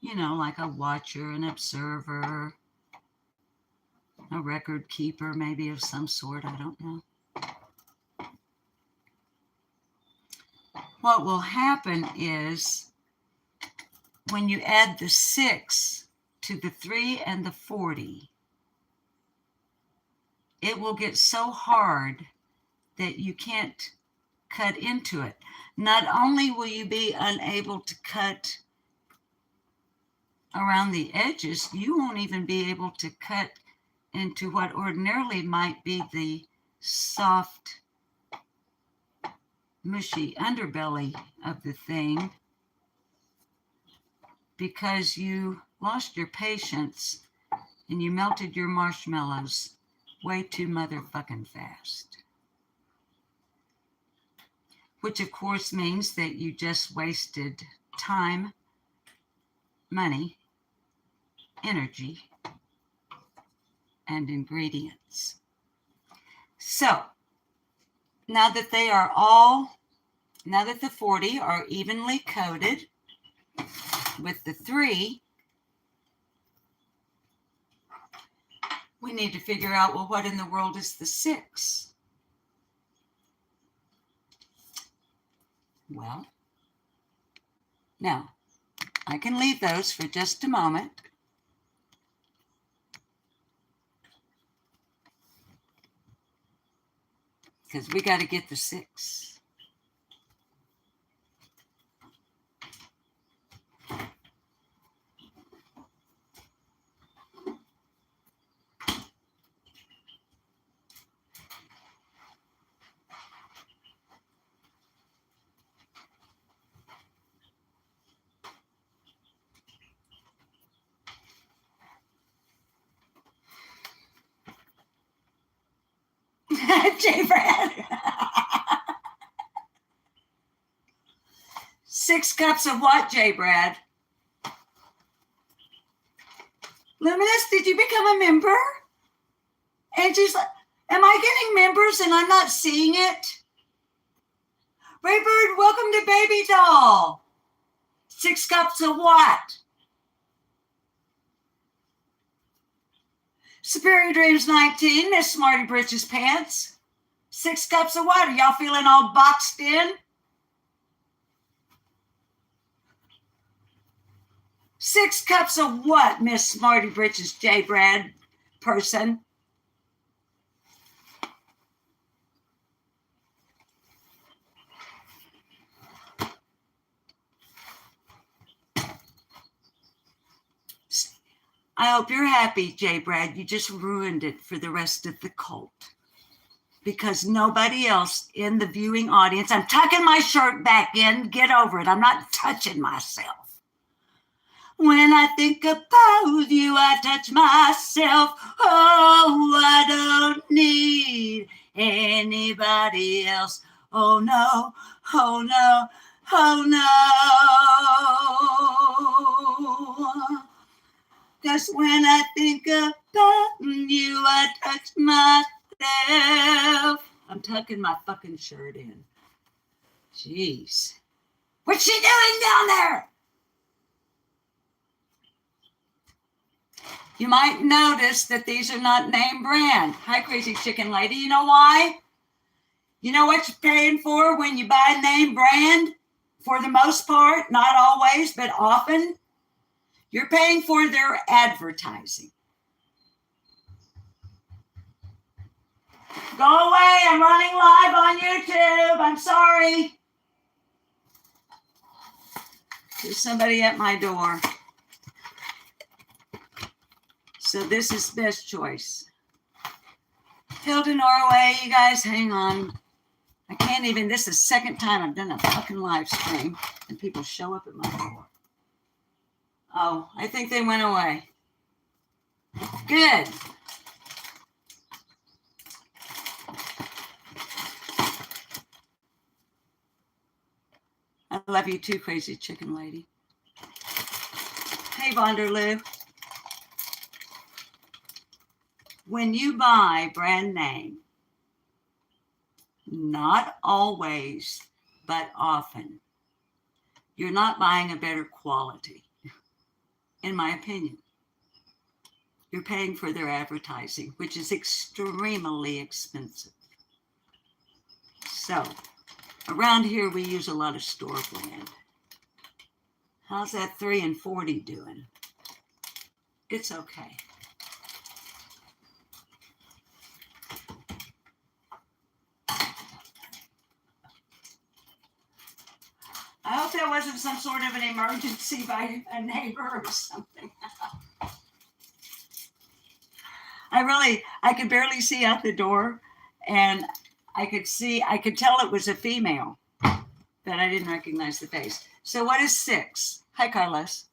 like a watcher, an observer, a record keeper, maybe of some sort, I don't know. What will happen is when you add the 6 to the 3 and the 40, it will get so hard that you can't cut into it. Not only will you be unable to cut around the edges, you won't even be able to cut into what ordinarily might be the soft, mushy underbelly of the thing, because you lost your patience and you melted your marshmallows way too motherfucking fast. Which of course means that you just wasted time, money, energy, and ingredients. So, now that the 40 are evenly coated, with the 3, we need to figure out, well, what in the world is the 6? Well, now, I can leave those for just a moment. Because we got to get the 6. J. Brad. 6 cups of what, J. Brad? Luminous, did you become a member? Angie's like, am I getting members and I'm not seeing it? Raybird, welcome to Baby Doll. 6 cups of what? Superior Dreams 19, Miss Smarty Britches Pants. 6 cups of what? Are y'all feeling all boxed in? 6 cups of what, Miss Smarty Britches J. Brad person? I hope you're happy, J. Brad. You just ruined it for the rest of the cult. Because nobody else in the viewing audience, I'm tucking my shirt back in, get over it. I'm not touching myself. When I think about you, I touch myself. Oh, I don't need anybody else. Oh, no, oh, no, oh, no. Because when I think about you, I touch myself. I'm tucking my fucking shirt in. Jeez. What's she doing down there? You might notice that these are not name brand. Hi, Crazy Chicken Lady. You know why? You know what you're paying for when you buy name brand? For the most part, not always, but often. You're paying for their advertising. Go away. I'm running live on YouTube. I'm sorry. There's somebody at my door. So this is best choice. Hilda Norway, you guys, hang on. I can't even, this is the second time I've done a fucking live stream and people show up at my door. Oh, I think they went away. Good. I love you too, Crazy Chicken Lady. Hey, Vonderloo. When you buy brand name, not always, but often, you're not buying a better quality, in my opinion. You're paying for their advertising, which is extremely expensive. So, around here, we use a lot of store brand. How's that 3 and 40 doing? It's okay. I hope that wasn't some sort of an emergency by a neighbor or something. I could barely see out the door, and I could tell it was a female, but I didn't recognize the face. So what is 6? Hi, Carlos.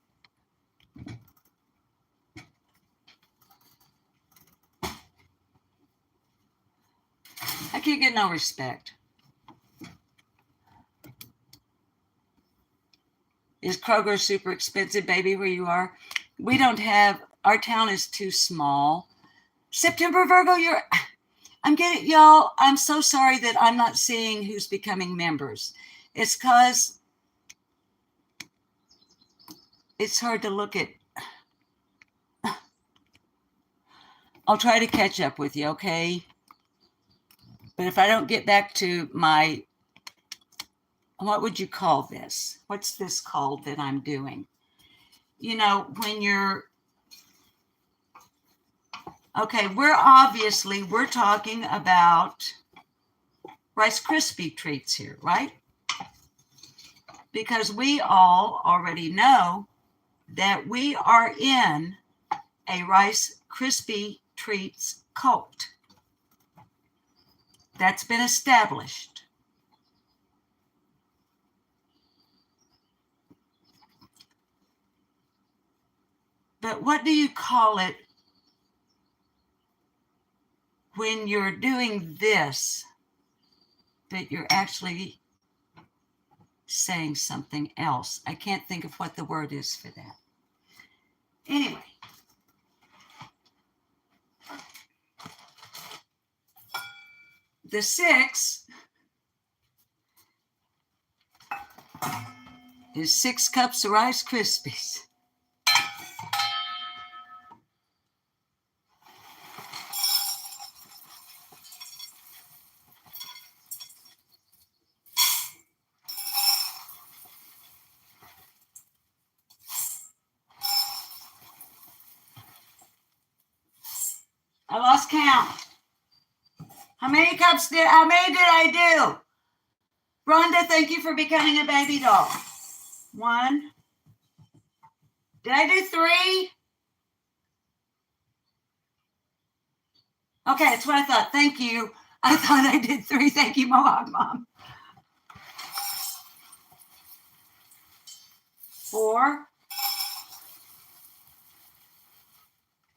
I can't get no respect. Is Kroger super expensive, baby, where you are? We don't have, our town is too small. September Virgo, y'all, I'm so sorry that I'm not seeing who's becoming members. It's because it's hard to look at. I'll try to catch up with you, okay? But if I don't get back to my, what would you call this? What's this called that I'm doing? You know, when you're, okay, we're talking about Rice Krispie treats here, right? Because we all already know that we are in a Rice Krispie treats cult. That's been established. But what do you call it when you're doing this, but you're actually saying something else? I can't think of what the word is for that. Anyway, the 6 is 6 cups of Rice Krispies. I lost count. How many did I do? Rhonda, thank you for becoming a baby doll. 1. Did I do 3? Okay, that's what I thought. Thank you. I thought I did 3. Thank you, Mohawk Mom. 4,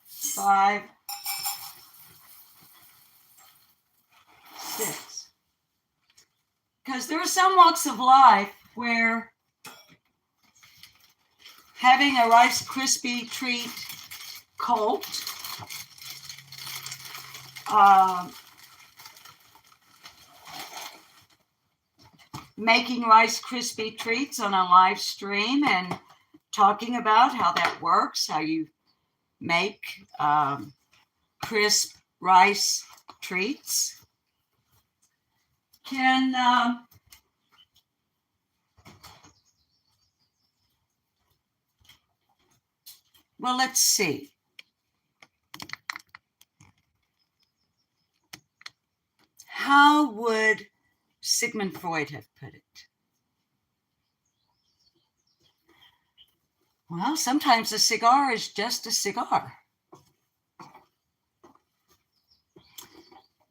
5, 6. Because there are some walks of life where having a Rice Krispie treat cult, making Rice Krispie treats on a live stream and talking about how that works, how you make crisp rice treats, can well, let's see. How would Sigmund Freud have put it? Well, sometimes a cigar is just a cigar.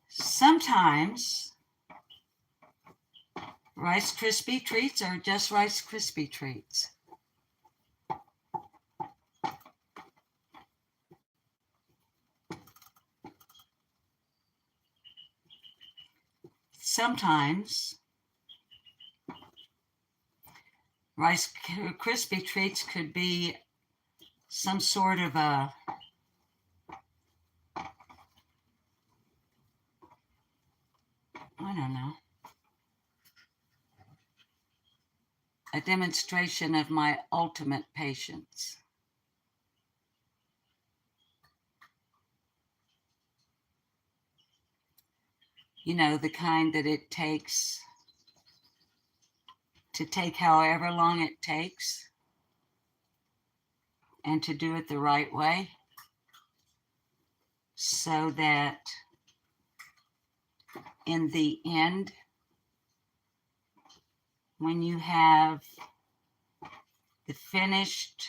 Sometimes Rice Krispie treats are just Rice Krispie treats. Sometimes Rice Krispie treats could be some sort of a I don't know, a demonstration of my ultimate patience. You know, the kind that it takes to take however long it takes and to do it the right way so that in the end, when you have the finished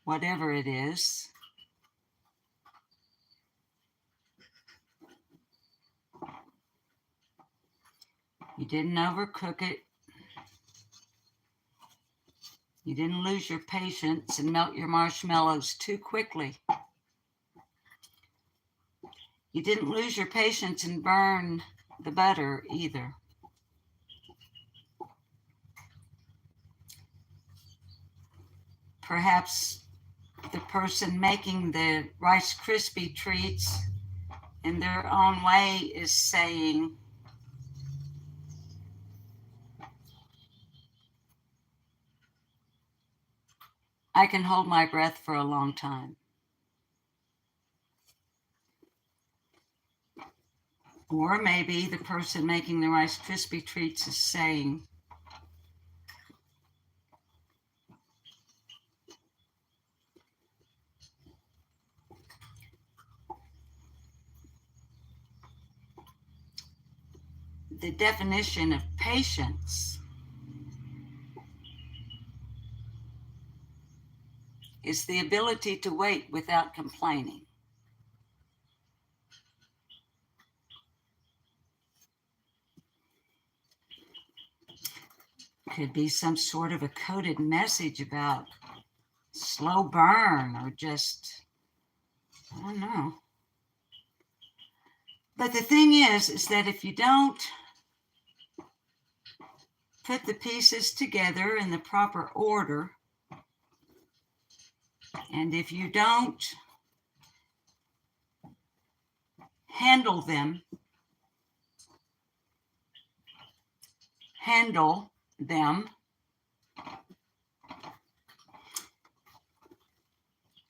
whatever it is, you didn't overcook it, you didn't lose your patience and melt your marshmallows too quickly, you didn't lose your patience and burn the butter either. Perhaps the person making the Rice Krispie treats in their own way is saying, I can hold my breath for a long time. Or maybe the person making the Rice Krispie treats is saying, the definition of patience is the ability to wait without complaining. Could be some sort of a coded message about slow burn or just, I don't know. But the thing is that if you don't put the pieces together in the proper order, and if you don't handle them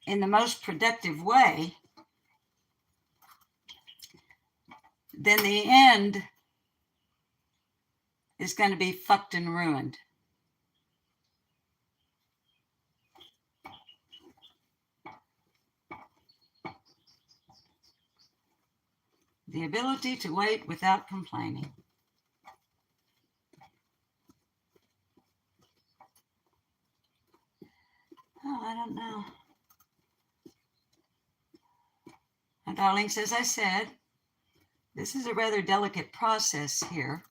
in the most productive way, then the end is going to be fucked and ruined. The ability to wait without complaining. Oh, I don't know. My darlings, as I said, this is a rather delicate process here,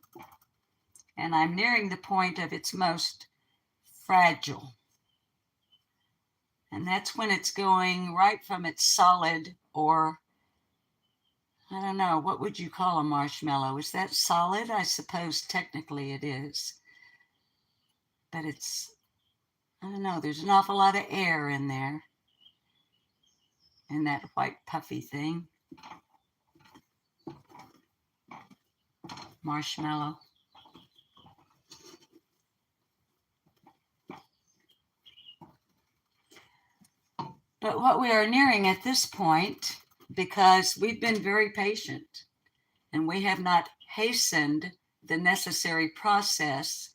and I'm nearing the point of its most fragile. And that's when it's going right from its solid, or I don't know, what would you call a marshmallow? Is that solid? I suppose technically it is. But it's, I don't know, there's an awful lot of air in there, in that white puffy thing. Marshmallow. But what we are nearing at this point, because we've been very patient and we have not hastened the necessary process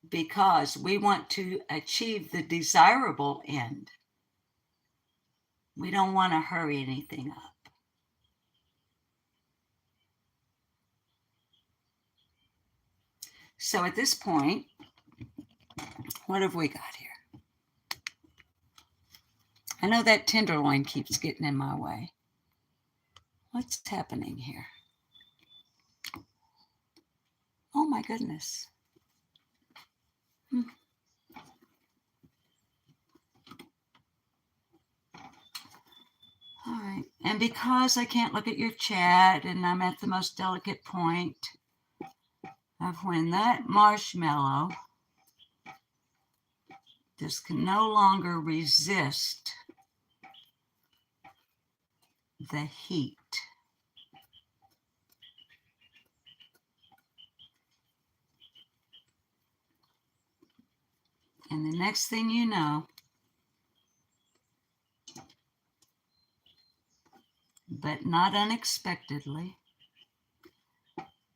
because we want to achieve the desirable end. We don't want to hurry anything up. So at this point, what have we got here? I know that tenderloin keeps getting in my way. What's happening here? Oh my goodness. All right, and because I can't look at your chat and I'm at the most delicate point of when that marshmallow just can no longer resist the heat. And the next thing you know, but not unexpectedly,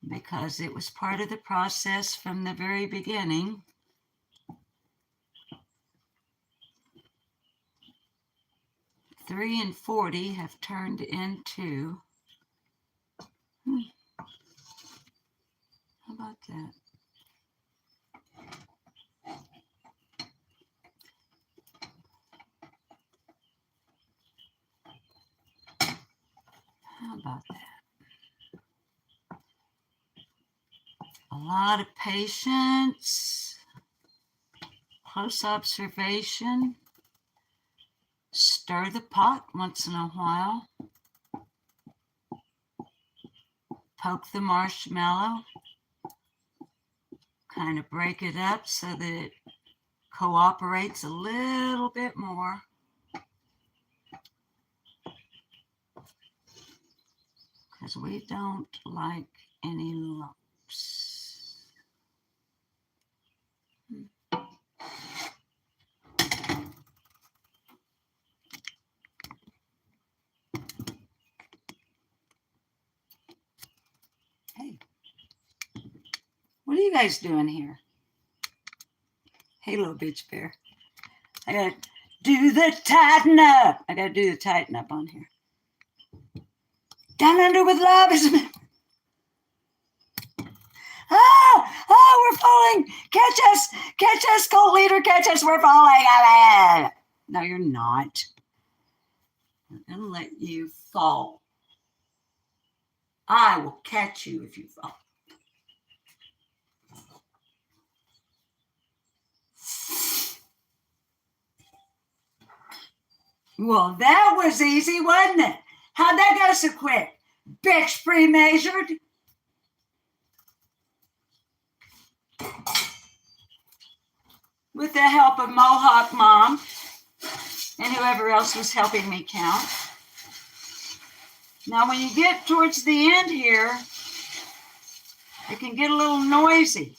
because it was part of the process from the very beginning, 3 and 40 have turned into, how about that? How about that? A lot of patience, close observation, stir the pot once in a while, poke the marshmallow, kind of break it up so that it cooperates a little bit more. Because we don't like any lumps. What are you guys doing here? Hey, little bitch bear. I gotta do the tighten up. I gotta do the tighten up on here. Down under with love is. Oh, we're falling. Catch us, cult leader, catch us, we're falling. No, you're not. I'm gonna let you fall. I will catch you if you fall. Well, that was easy, wasn't it? How'd that go so quick? Bitch pre-measured. With the help of Mohawk Mom and whoever else was helping me count. Now, when you get towards the end here, it can get a little noisy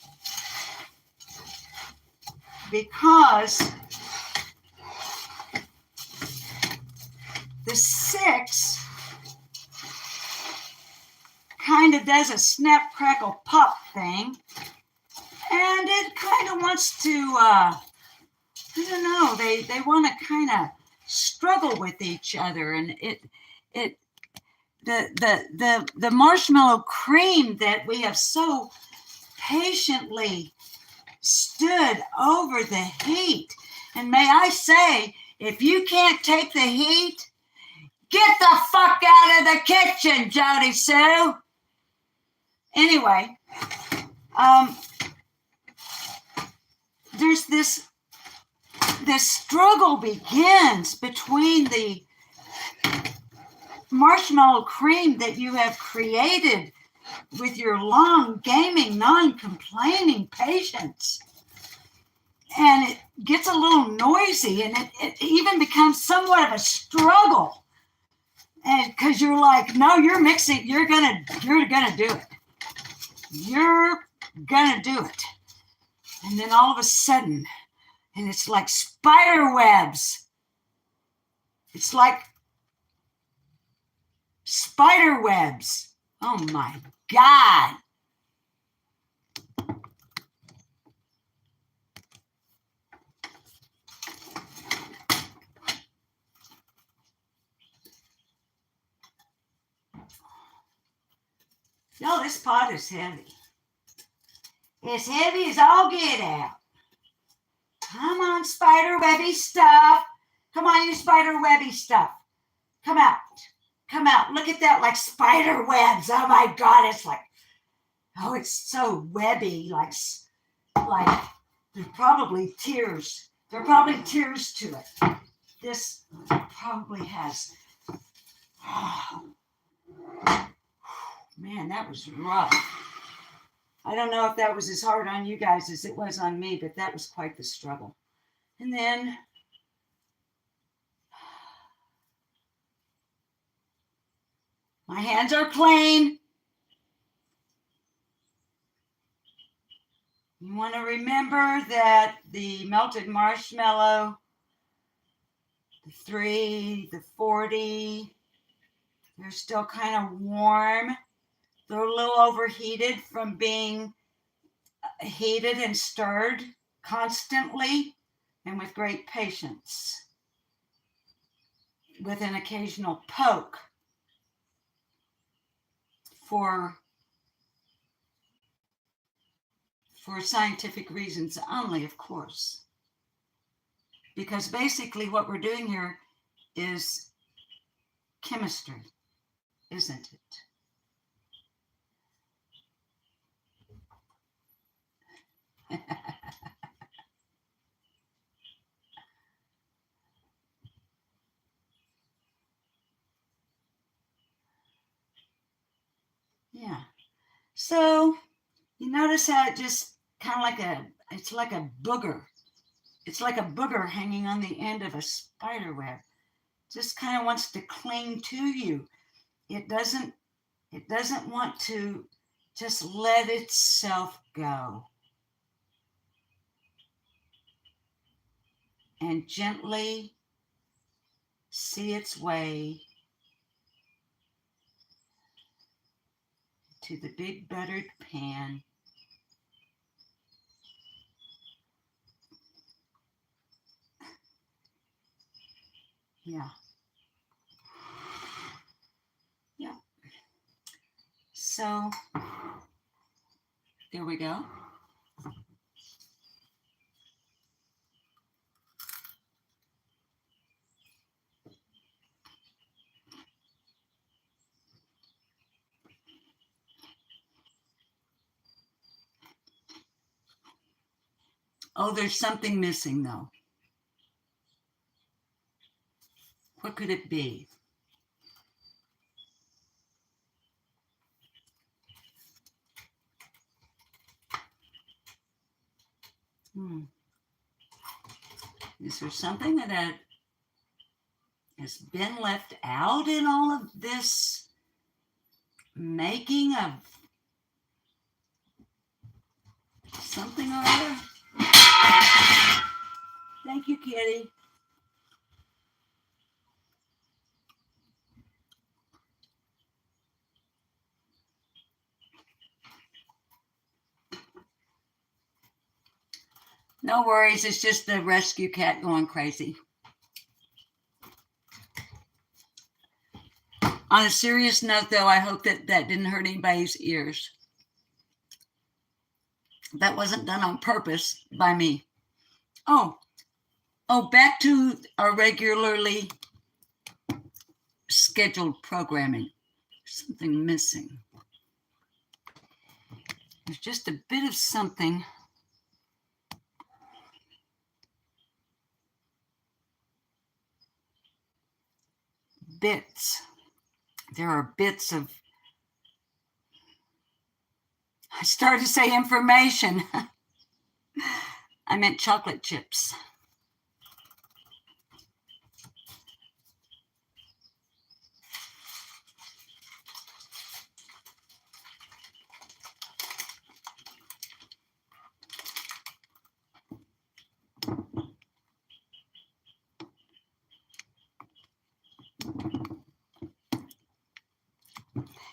because the 6 kind of does a snap, crackle, pop thing, and it kind of wants to, I don't know, they want to kind of struggle with each other, and the marshmallow cream that we have so patiently stood over the heat. And may I say, if you can't take the heat, get the fuck out of the kitchen, Jody Sue. Anyway, there's this struggle begins between the marshmallow cream that you have created with your long gaming, non-complaining patience. And it gets a little noisy, and it even becomes somewhat of a struggle. And because you're like, no, you're mixing, you're gonna do it. You're gonna do it. And then all of a sudden, and it's like spider webs. It's like spider webs. Oh my God. No, this pot is heavy. It's heavy as all get out. Come on, spider webby stuff. Come on, you spider webby stuff. Come out. Come out. Look at that, like spider webs. Oh my God, it's like, oh, it's so webby. Like there's probably tears. There are probably tears to it. This probably has, oh, man, that was rough. I don't know if that was as hard on you guys as it was on me, but that was quite the struggle. And then my hands are clean. You want to remember that the melted marshmallow, the 3, the 40, they're still kind of warm. They're a little overheated from being heated and stirred constantly and with great patience, with an occasional poke for scientific reasons only, of course. Because basically what we're doing here is chemistry, isn't it? Yeah. So you notice how it just kind of like it's like a booger. It's like a booger hanging on the end of a spider web. Just kind of wants to cling to you. It doesn't want to just let itself go. And gently see its way to the big buttered pan Yeah. Yeah. So there we go. Oh, there's something missing though. What could it be? Is there something that has been left out in all of this making of something or other? Thank you, Kitty. No worries. It's just the rescue cat going crazy. On a serious note, though, I hope that didn't hurt anybody's ears. That wasn't done on purpose by me. Oh, back to our regularly scheduled programming. There's something missing. There's just a bit of something. Bits. There are bits of, I started to say information. I meant chocolate chips.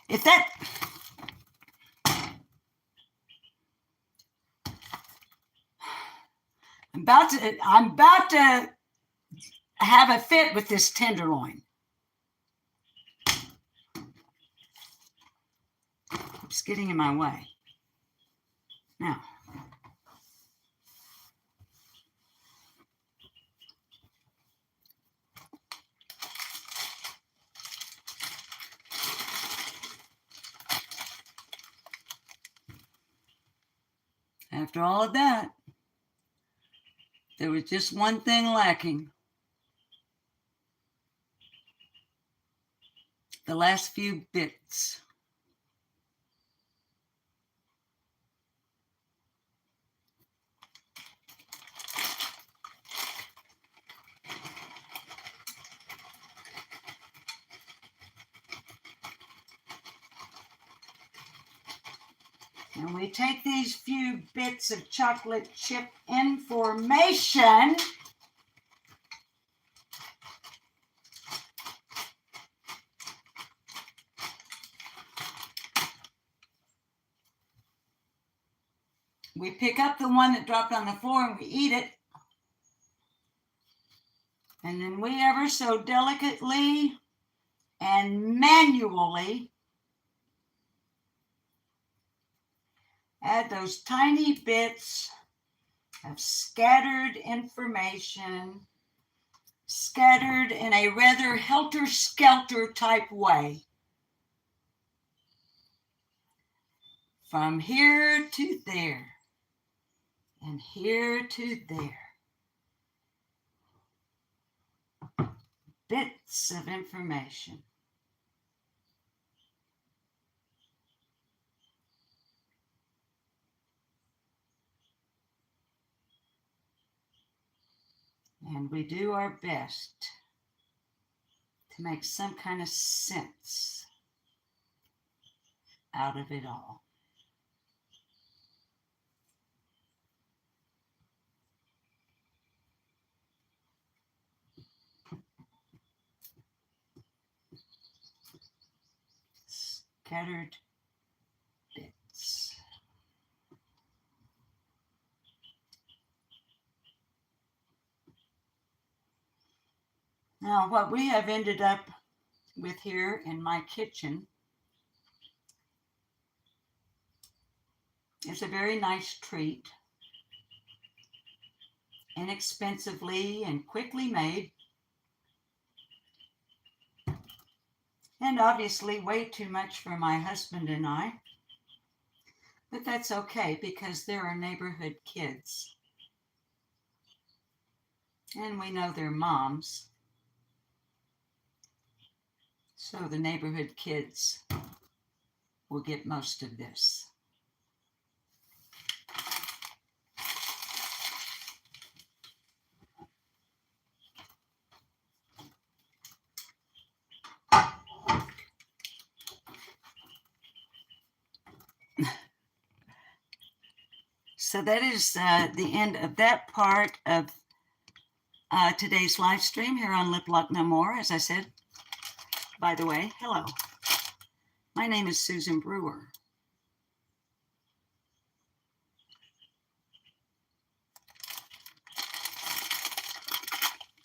If that, I'm about to have a fit with this tenderloin. It's getting in my way. Now, after all of that, there was just one thing lacking. The last few bits. And we take these few bits of chocolate chip information we pick up the one that dropped on the floor and we eat it. And then we ever so delicately and manually add those tiny bits of scattered information, scattered in a rather helter-skelter type way. From here to there, and here to there. Bits of information. And we do our best to make some kind of sense out of it all. Scattered bits. Now, what we have ended up with here in my kitchen is a very nice treat, inexpensively and quickly made, and obviously way too much for my husband and I. But that's okay because there are neighborhood kids, and we know their moms. So the neighborhood kids will get most of this. So that is the end of that part of today's live stream here on Lip Lock No More. As I said, by the way, hello. My name is Susan Brewer.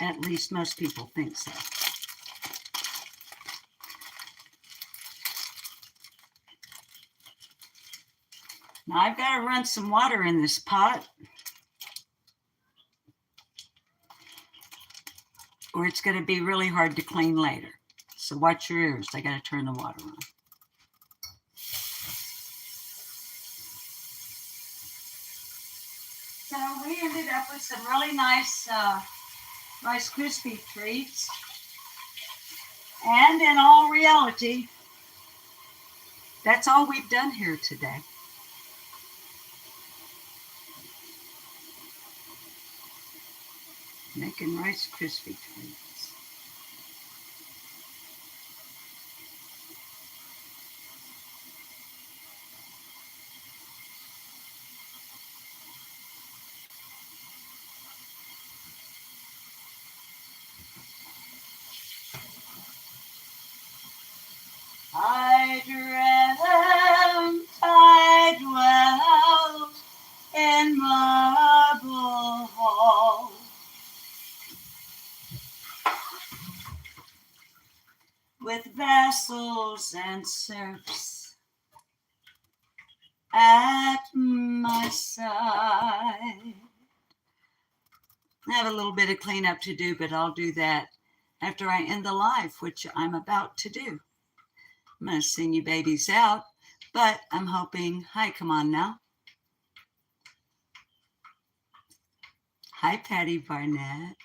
At least most people think so. Now I've got to run some water in this pot, or it's going to be really hard to clean later. So watch your ears. I got to turn the water on. So we ended up with some really nice Rice Krispie treats. And in all reality, that's all we've done here today. Making Rice Krispie treats. I dreamt I dwelt in marble hall, with vassals and serfs at my side. I have a little bit of cleanup to do, but I'll do that after I end the live, which I'm about to do. I'm going to sing you babies out, but I'm hoping, hi, come on now. Hi, Patty Barnett.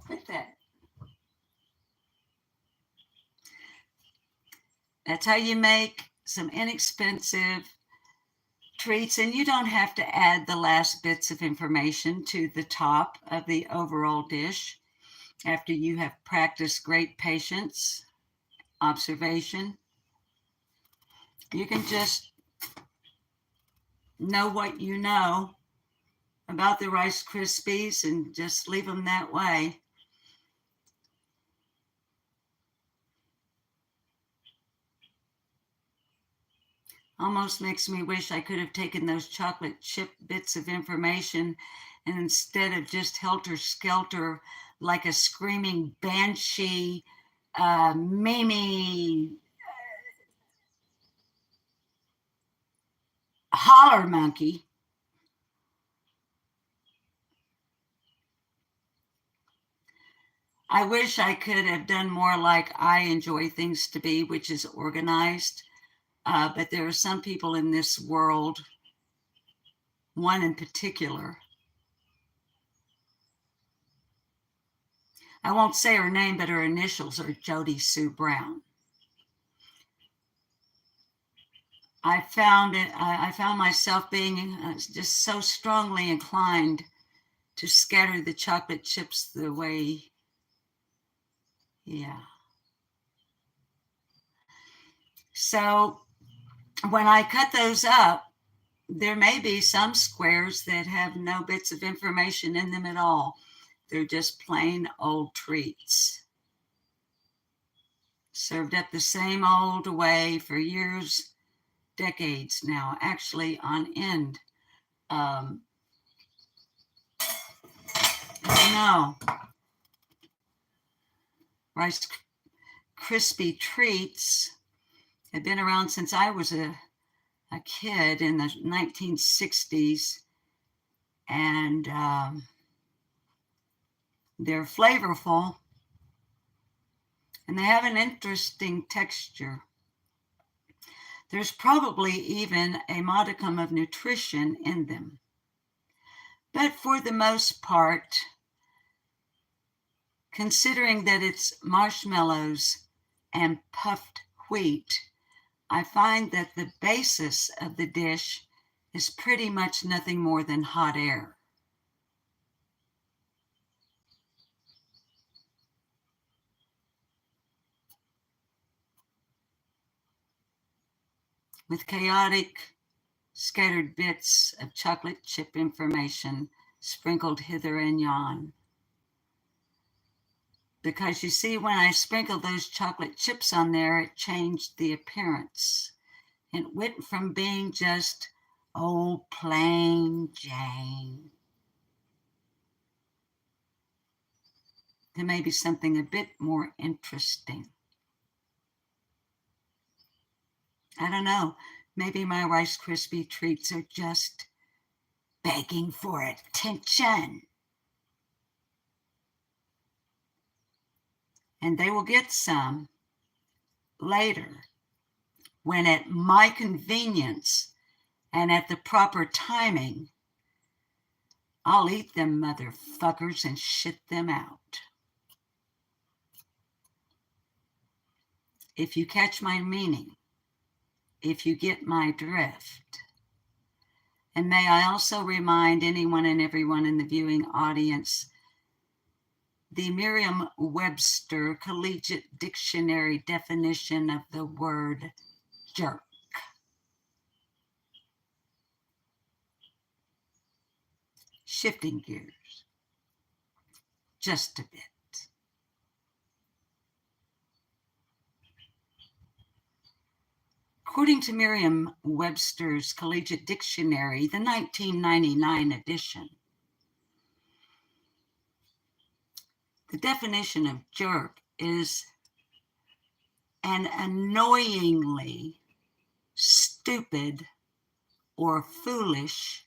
Quit that. That's how you make some inexpensive treats, and you don't have to add the last bits of information to the top of the overall dish after you have practiced great patience, observation. You can just know what you know about the Rice Krispies and just leave them that way. Almost makes me wish I could have taken those chocolate chip bits of information and instead of just helter-skelter like a screaming banshee, Mimi, holler monkey. I wish I could have done more like I enjoy things to be, which is organized. But there are some people in this world, one in particular. I won't say her name, but her initials are Jody Sue Brown. I found myself being just so strongly inclined to scatter the chocolate chips the way, yeah. So when I cut those up, there may be some squares that have no bits of information in them at all. They're just plain old treats. Served up the same old way for years, decades now, actually on end. No, Rice Krispie treats have been around since I was a kid in the 1960s, and they're flavorful and they have an interesting texture. There's probably even a modicum of nutrition in them. But for the most part, considering that it's marshmallows and puffed wheat, I find that the basis of the dish is pretty much nothing more than hot air. With chaotic, scattered bits of chocolate chip information sprinkled hither and yon. Because you see, when I sprinkled those chocolate chips on there, it changed the appearance. It went from being just old plain Jane to maybe something a bit more interesting. I don't know. Maybe my Rice Krispie treats are just begging for attention. And they will get some later when, at my convenience and at the proper timing, I'll eat them motherfuckers and shit them out. If you catch my meaning, if you get my drift. And may I also remind anyone and everyone in the viewing audience, the Merriam-Webster Collegiate Dictionary definition of the word jerk. Shifting gears just a bit. According to Merriam-Webster's Collegiate Dictionary, the 1999 edition, the definition of jerk is an annoyingly stupid or foolish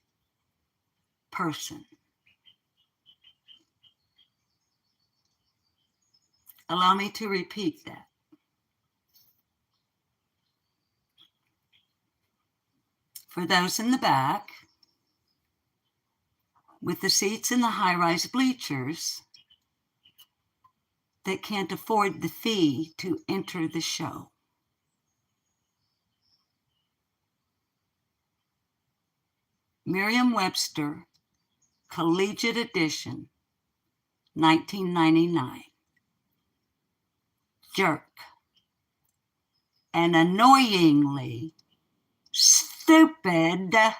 person. Allow me to repeat that. For those in the back, with the seats in the high-rise bleachers that can't afford the fee to enter the show. Merriam-Webster Collegiate Edition, 1999. Jerk. An annoyingly stupid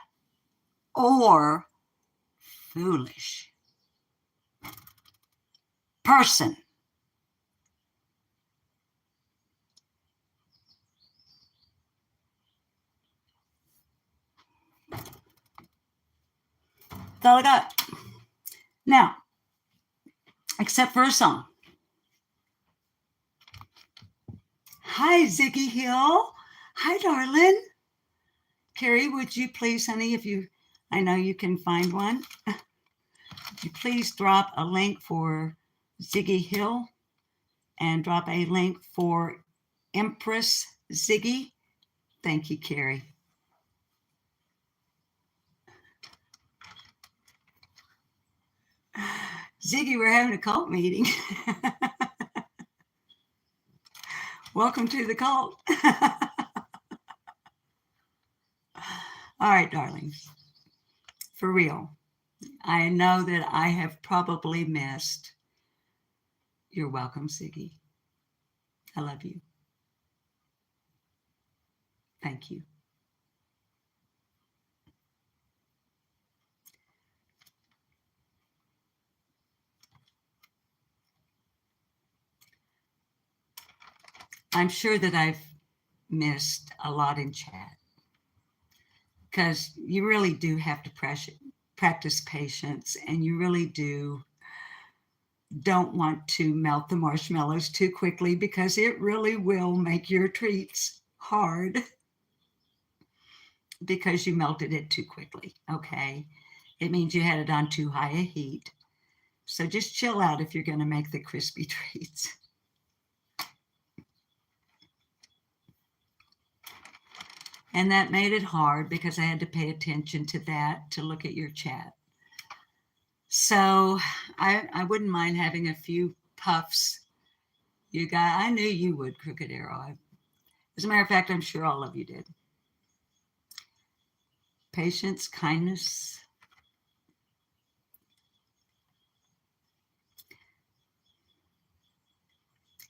or foolish person. That's all I got. Now, except for a song. Hi, Ziggy Hill. Hi, darling. Carrie, would you please, honey, I know you can find one. Would you please drop a link for Ziggy Hill and drop a link for Empress Ziggy? Thank you, Carrie. Ziggy, we're having a cult meeting. Welcome to the cult. All right, darlings. For real. I know that I have probably missed. You're welcome, Ziggy. I love you. Thank you. I'm sure that I've missed a lot in chat because you really do have to practice patience, and you really do don't want to melt the marshmallows too quickly because it really will make your treats hard because you melted it too quickly, okay? It means you had it on too high a heat. So just chill out if you're going to make the crispy treats. And that made it hard because I had to pay attention to that to look at your chat. So I wouldn't mind having a few puffs. You guys, I knew you would, Crooked Arrow. As a matter of fact, I'm sure all of you did. Patience, kindness.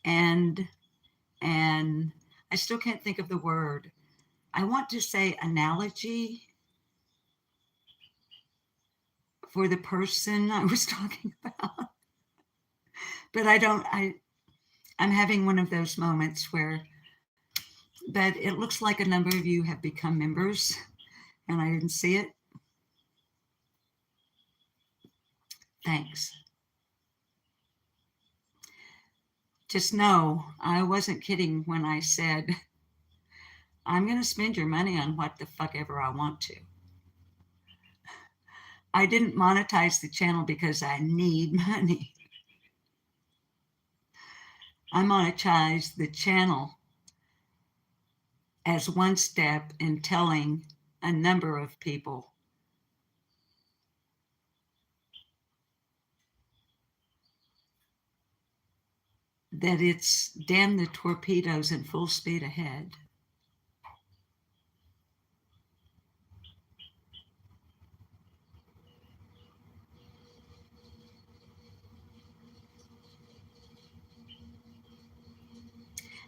And I still can't think of the word. I want to say analogy for the person I was talking about. But I'm having one of those moments where, but it looks like a number of you have become members and I didn't see it. Thanks. Just know I wasn't kidding when I said, I'm going to spend your money on what the fuck ever I want to. I didn't monetize the channel because I need money. I monetized the channel as one step in telling a number of people that it's damn the torpedoes and full speed ahead.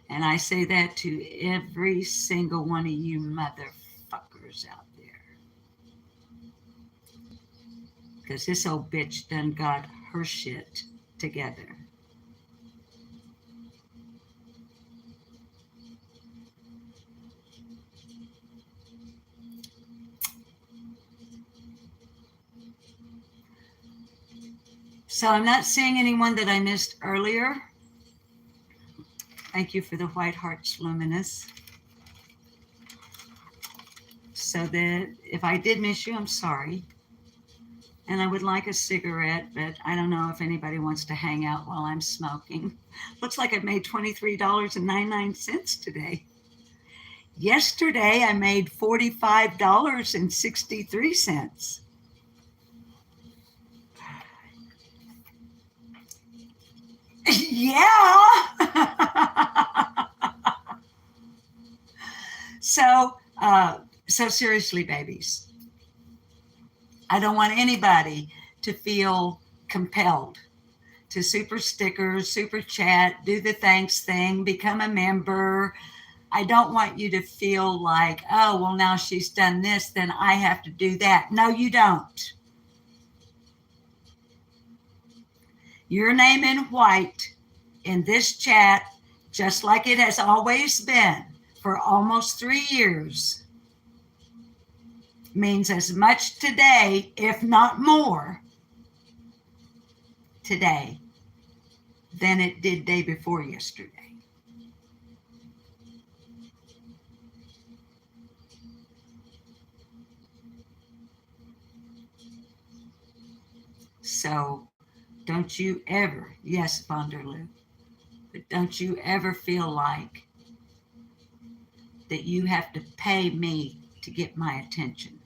And I say that to every single one of you motherfuckers out there. Because this old bitch done got her shit together. So I'm not seeing anyone that I missed earlier. Thank you for the white hearts, luminous. So that if I did miss you, I'm sorry. And I would like a cigarette, but I don't know if anybody wants to hang out while I'm smoking. Looks like I've made $23.99 today. Yesterday, I made $45.63. Yeah. So seriously, babies, I don't want anybody to feel compelled to super stickers, super chat, do the thanks thing, become a member. I don't want you to feel like, oh, well, now she's done this, then I have to do that. No, you don't. Your name in white in this chat, just like it has always been for almost 3 years, means as much today, if not more, today than it did day before yesterday. So don't you ever, yes, Vonderloo, but don't you ever feel like that you have to pay me to get my attention.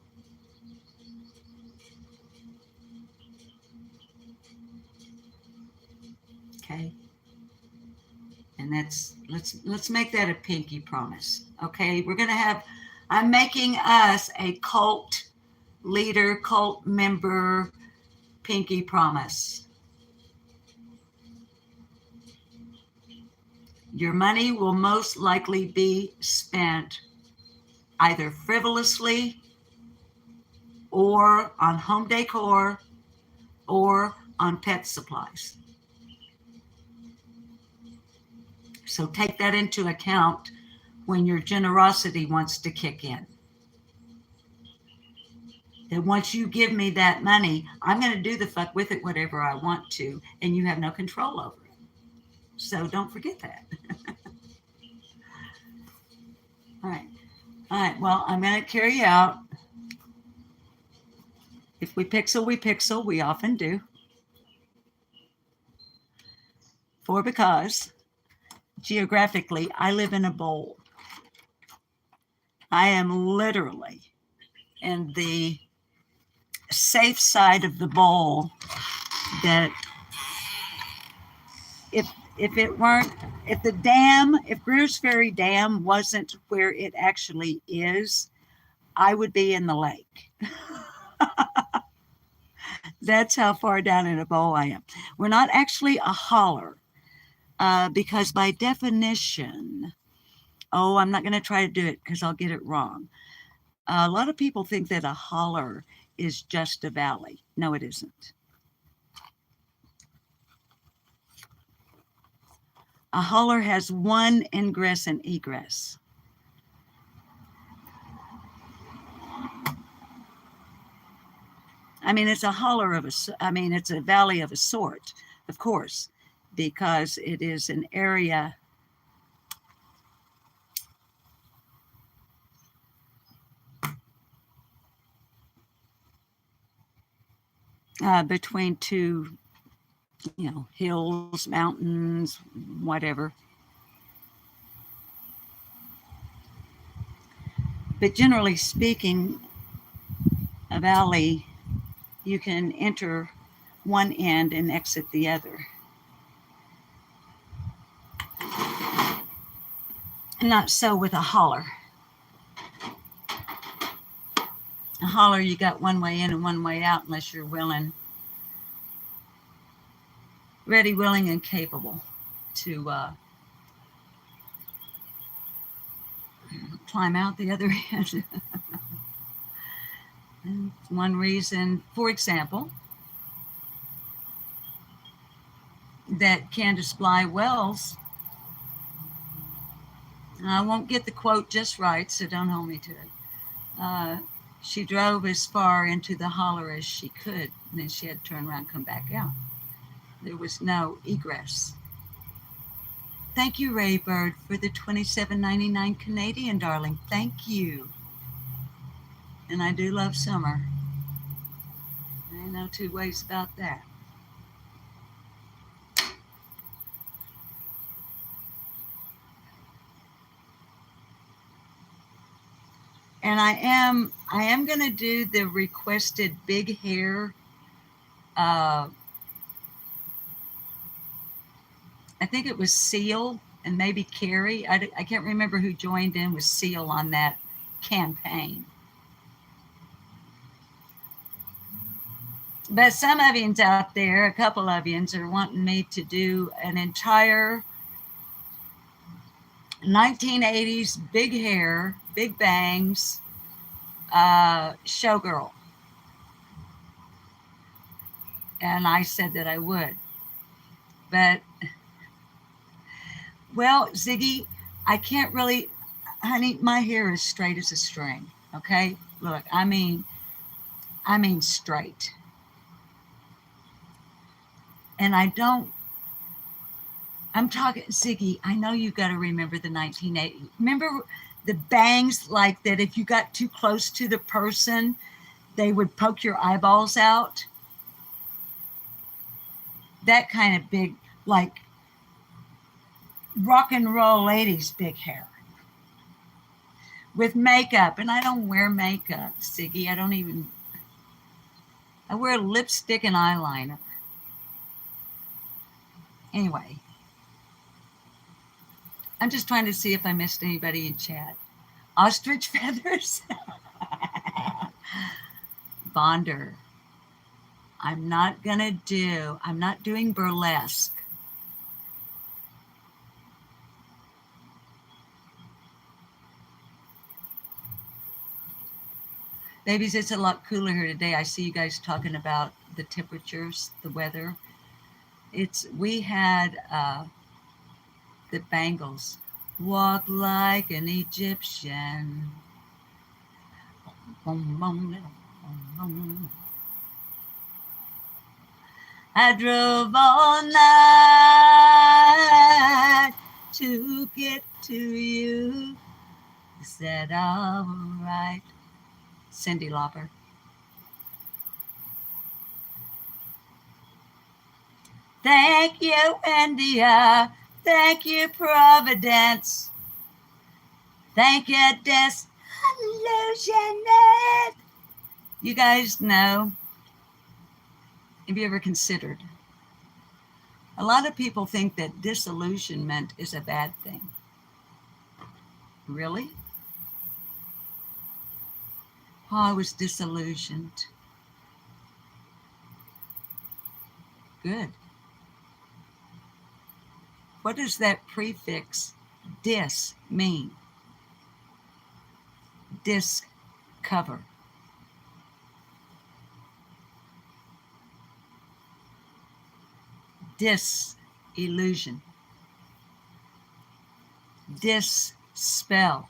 Okay? And let's make that a pinky promise. Okay? We're gonna have, I'm making us a cult leader, cult member pinky promise. Your money will most likely be spent either frivolously or on home decor or on pet supplies. So take that into account when your generosity wants to kick in. That once you give me that money, I'm going to do the fuck with it whatever I want to, and you have no control over it. So don't forget that. All right. All right. Well, I'm going to carry out. If we pixel, we pixel. We often do. For because geographically, I live in a bowl. I am literally in the safe side of the bowl that if it weren't, if Greer's Ferry Dam wasn't where it actually is, I would be in the lake. That's how far down in a bowl I am. We're not actually a holler because by definition, I'm not going to try to do it because I'll get it wrong. A lot of people think that a holler is just a valley. No, it isn't. A holler has one ingress and egress. I mean, it's a holler of it's a valley of a sort, of course, because it is an area between two, hills, mountains, whatever. But generally speaking, a valley, you can enter one end and exit the other. Not so with a holler. A holler, you got one way in and one way out unless you're ready, willing, and capable to climb out the other end. One reason, for example, that Candace Bly Wells, I won't get the quote just right, so don't hold me to it. She drove as far into the holler as she could, and then she had to turn around and come back out. There was no egress. Thank you, Ray Bird, for the $27.99 Canadian, darling. Thank you. And I do love summer. I ain't no two ways about that. And I am going to do the requested big hair. I think it was Seal and maybe Carrie. I can't remember who joined in with Seal on that campaign. But some of yous out there, a couple of yous, are wanting me to do an entire 1980s big hair, big bangs, showgirl. And I said that I would. But, well, Ziggy, I can't really, honey, my hair is straight as a string, okay? Look, I mean straight. And I'm talking, Ziggy, I know you've got to remember the 1980s. Remember the bangs like that if you got too close to the person, they would poke your eyeballs out? That kind of big, like rock and roll ladies' big hair. With makeup, and I don't wear makeup, Ziggy. I wear lipstick and eyeliner. Anyway, I'm just trying to see if I missed anybody in chat. Ostrich feathers? Bonder. I'm not doing burlesque. Babies, it's a lot cooler here today. I see you guys talking about the temperatures, the weather. We had the Bangles, walk like an Egyptian. I drove all night to get to you. Is that all right? Cyndi Lauper. Thank you, India. Thank you, Providence. Thank you, Disillusionment. You guys know, have you ever considered? A lot of people think that disillusionment is a bad thing. Really? Oh, I was disillusioned. Good. What does that prefix dis mean? Discover. Disillusion. Dispel.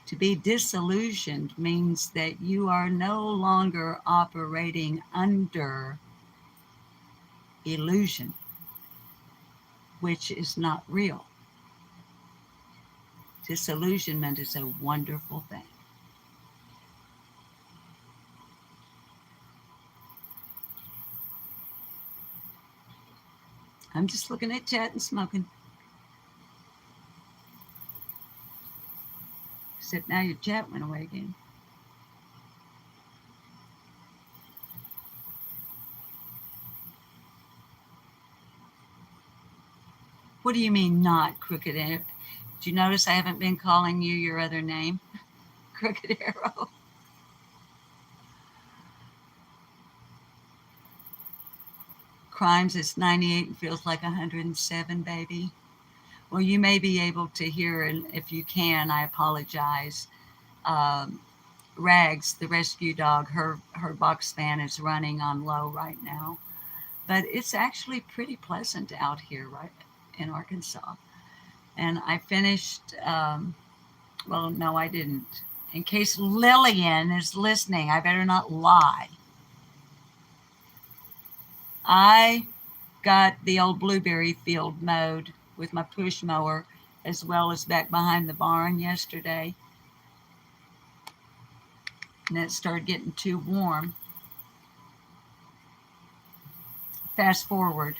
To be disillusioned means that you are no longer operating under illusion, which is not real. Disillusionment is a wonderful thing. I'm just looking at chat and smoking. Except now your chat went away again. What do you mean not Crooked Arrow? Did you notice I haven't been calling you your other name? Crooked Arrow. Crimes is 98 and feels like 107, baby. Well, you may be able to hear, and if you can, I apologize. Rags, the rescue dog, her box fan is running on low right now. But it's actually pretty pleasant out here, right in Arkansas. And I finished, well, no, I didn't. In case Lillian is listening, I better not lie. I got the old blueberry field mowed with my push mower, as well as back behind the barn yesterday. And it started getting too warm. Fast forward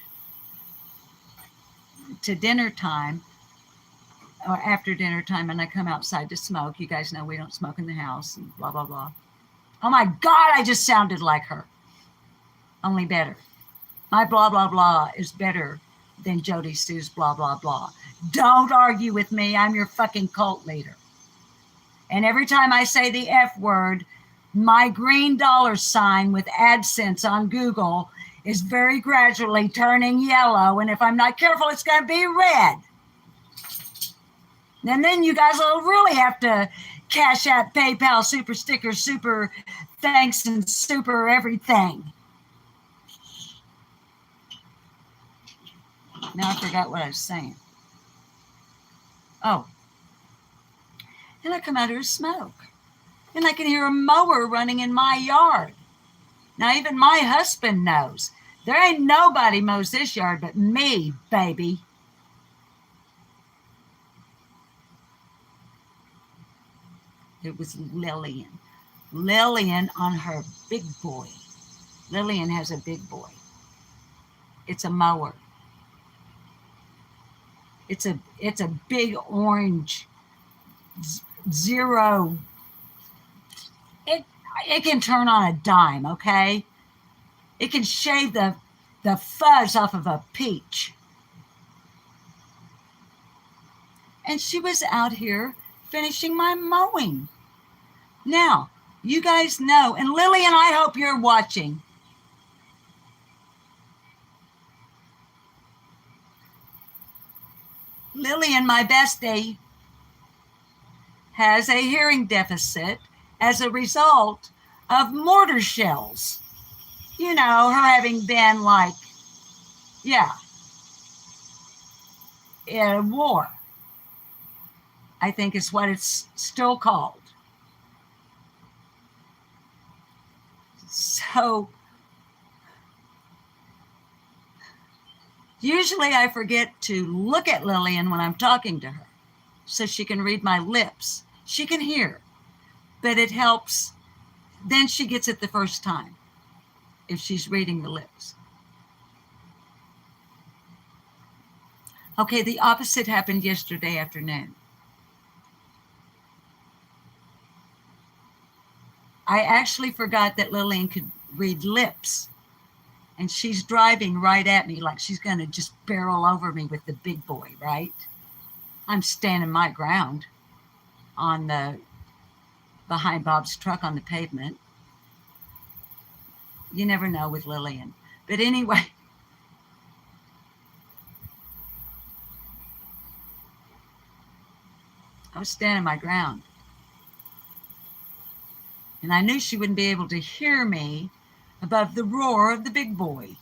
to dinner time, or after dinner time, and I come outside to smoke. You guys know we don't smoke in the house, and blah, blah, blah. Oh my God, I just sounded like her. Only better. My blah, blah, blah is better than Jody Sue's blah, blah, blah. Don't argue with me. I'm your fucking cult leader. And every time I say the F word, my green dollar sign with AdSense on Google is very gradually turning yellow. And if I'm not careful, it's going to be red. And then you guys will really have to Cash App, PayPal, super stickers, super thanks, and super everything. Now I forgot what I was saying. Oh. And I come out here to smoke. And I can hear a mower running in my yard. Now even my husband knows. There ain't nobody mows this yard but me, baby. It was Lillian. Lillian on her big boy. Lillian has a big boy. It's a mower. It's a big orange zero. It can turn on a dime, okay? It can shave the fuzz off of a peach. And she was out here finishing my mowing. Now, you guys know, and Lillian, I hope you're watching. Lillian, my bestie, has a hearing deficit as a result of mortar shells. You know, her having been like, yeah, in a war. I think is what it's still called. So usually I forget to look at Lillian when I'm talking to her so she can read my lips. She can hear, but it helps. Then she gets it the first time if she's reading the lips. Okay, the opposite happened yesterday afternoon. I actually forgot that Lillian could read lips, and she's driving right at me like she's going to just barrel over me with the big boy, right? I'm standing my ground on the behind Bob's truck on the pavement. You never know with Lillian. But anyway, I was standing my ground. And I knew she wouldn't be able to hear me above the roar of the big boy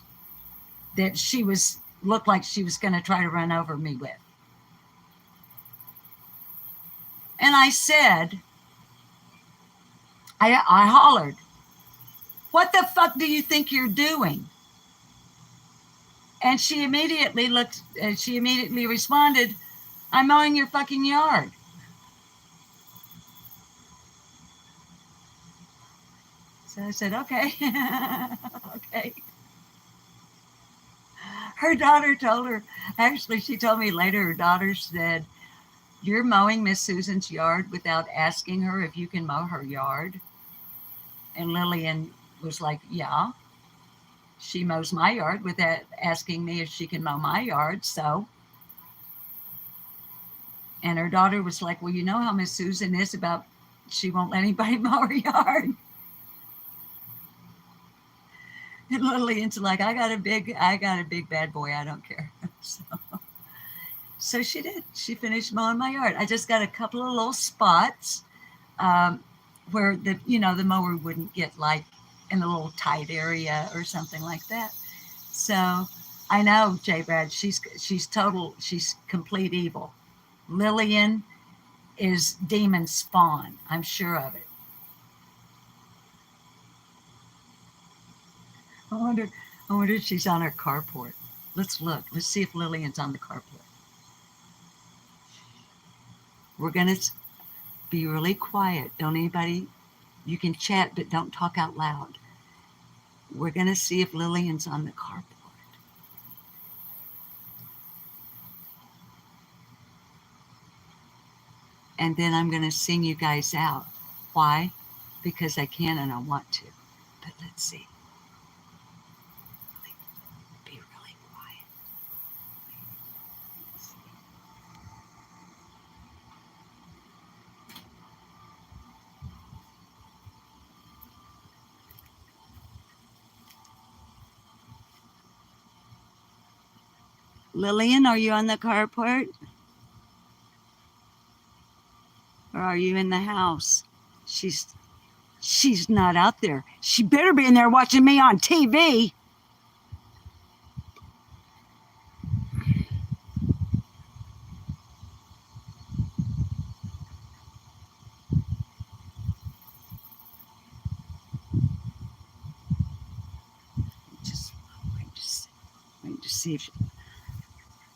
that she looked like she was going to try to run over me with. And I said, I hollered, "What the fuck do you think you're doing?" And she immediately responded, "I'm mowing your fucking yard." So I said, "Okay." Okay. Her daughter told her, actually, she told me later, her daughter said, "You're mowing Miss Susan's yard without asking her if you can mow her yard." And Lillian was like, "Yeah, she mows my yard without asking me if she can mow my yard, so." And her daughter was like, "Well, you know how Miss Susan is about she won't let anybody mow her yard." And Lillian's like, I got a big bad boy. I don't care." So she did. She finished mowing my yard. I just got a couple of little spots where the mower wouldn't get like in a little tight area or something like that. So I know, J. Brad, she's complete evil. Lillian is demon spawn. I'm sure of it. I wonder if she's on her carport. Let's look. Let's see if Lillian's on the carport. We're going to be really quiet. Don't anybody, you can chat, but don't talk out loud. We're going to see if Lillian's on the carport. And then I'm going to sing you guys out. Why? Because I can and I want to. But let's see. Be really quiet. Lillian, are you on the carport? Or are you in the house? She's not out there. She better be in there watching me on TV.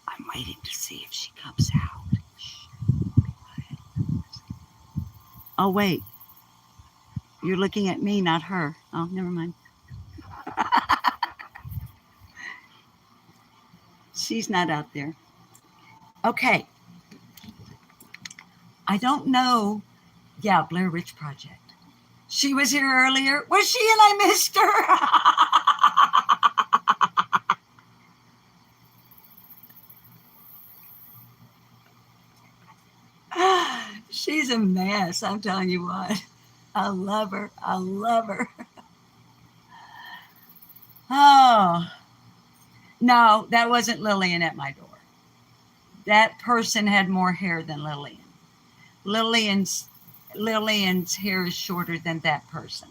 I'm waiting to see if she comes out. Oh, wait. You're looking at me, not her. Oh, never mind. She's not out there. Okay. I don't know. Yeah, Blair Witch Project. She was here earlier. Was she? And I missed her. She's a mess. I'm telling you what. I love her. I love her. Oh. No, that wasn't Lillian at my door. That person had more hair than Lillian. Lillian's hair is shorter than that person.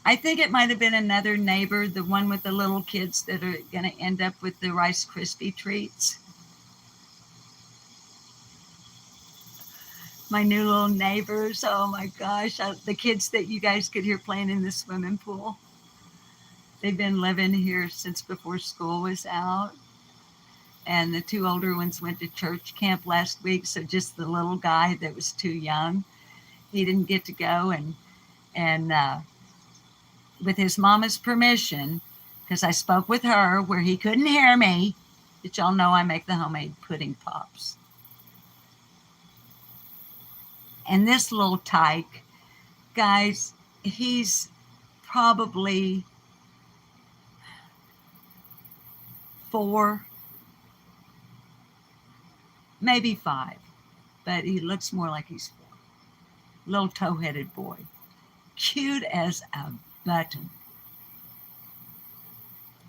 I think it might have been another neighbor, the one with the little kids that are going to end up with the Rice Krispie treats. My new little neighbors. Oh my gosh. The kids that you guys could hear playing in the swimming pool. They've been living here since before school was out. And the two older ones went to church camp last week. So just the little guy that was too young, he didn't get to go. And with his mama's permission, because I spoke with her where he couldn't hear me, that y'all know I make the homemade pudding pops. And this little tyke, guys, he's probably 4, maybe 5, but he looks more like he's 4. Little toe-headed boy, cute as a button.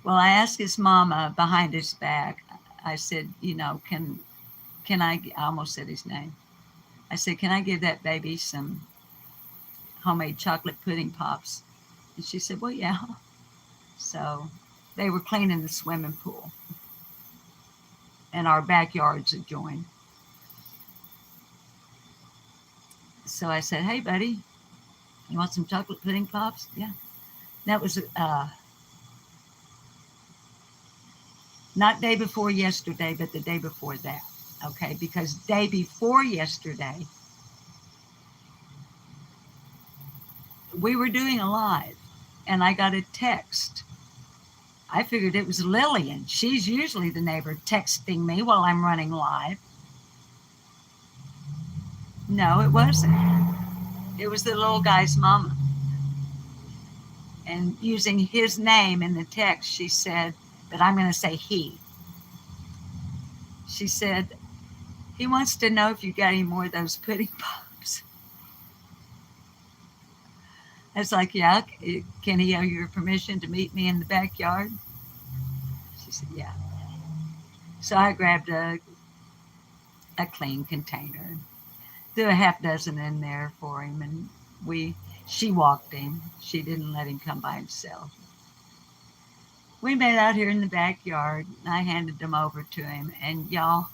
Well, I asked his mama behind his back. I said, can I almost said his name. I said, can I give that baby some homemade chocolate pudding pops? And she said, well, yeah. So they were cleaning the swimming pool, and our backyards adjoined. So I said, hey, buddy, you want some chocolate pudding pops? Yeah. That was not day before yesterday, but the day before that. Okay, because day before yesterday, we were doing a live, and I got a text. I figured it was Lillian. She's usually the neighbor texting me while I'm running live. No, it wasn't. It was the little guy's mama. And using his name in the text, she said, but I'm going to say he. She said, he wants to know if you got any more of those pudding pops. I was like, yeah, can he have your permission to meet me in the backyard? She said, yeah. So I grabbed a clean container, threw a half dozen in there for him, and she walked him. She didn't let him come by himself. We met out here in the backyard, and I handed them over to him, and y'all,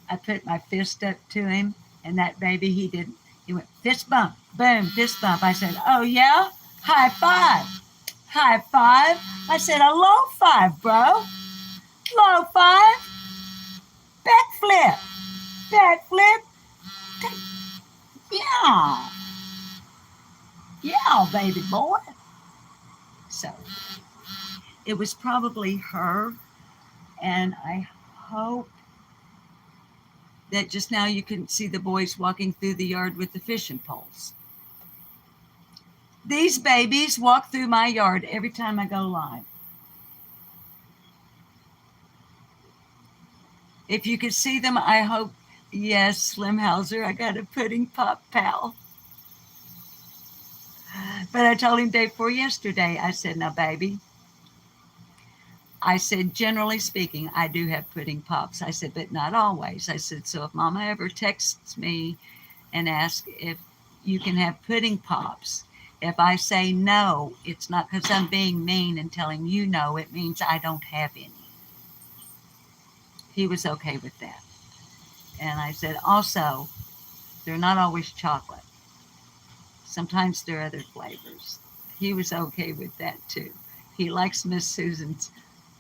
I put my fist up to him, and that baby, he went fist bump, boom, fist bump. I said, oh yeah? High five. High five. I said, a low five, bro. Low five. Backflip. Backflip. Yeah. Yeah, baby boy. So it was probably her, and I hope that just now you can see the boys walking through the yard with the fishing poles. These babies walk through my yard every time I go live. If you could see them, I hope. Yes, Slim Hauser, I got a pudding pop pal. But I told him day before yesterday, I said, now, baby, I said, generally speaking, I do have pudding pops. I said, but not always. I said, so if mama ever texts me and asks if you can have pudding pops, if I say no, it's not because I'm being mean and telling you no. It means I don't have any. He was okay with that. And I said, also, they're not always chocolate. Sometimes there are other flavors. He was okay with that too. He likes Miss Susan's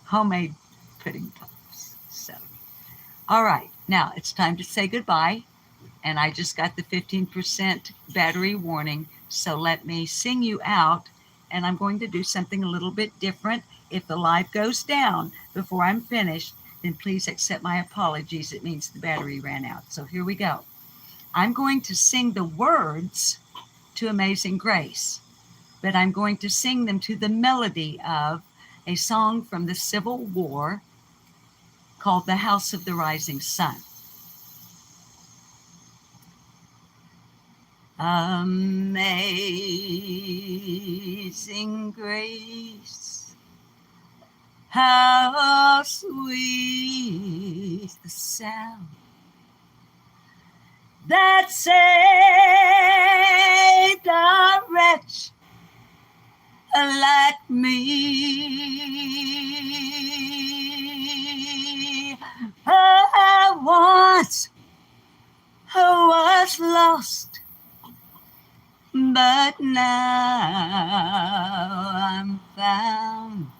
homemade pudding pops. So, all right, now it's time to say goodbye. And I just got the 15% battery warning. So let me sing you out. And I'm going to do something a little bit different. If the live goes down before I'm finished, then please accept my apologies. It means the battery ran out. So here we go. I'm going to sing the words to Amazing Grace, but I'm going to sing them to the melody of a song from the Civil War called The House of the Rising Sun. Amazing grace, how sweet the sound that saved a wretch like me. I lost, but now I'm found.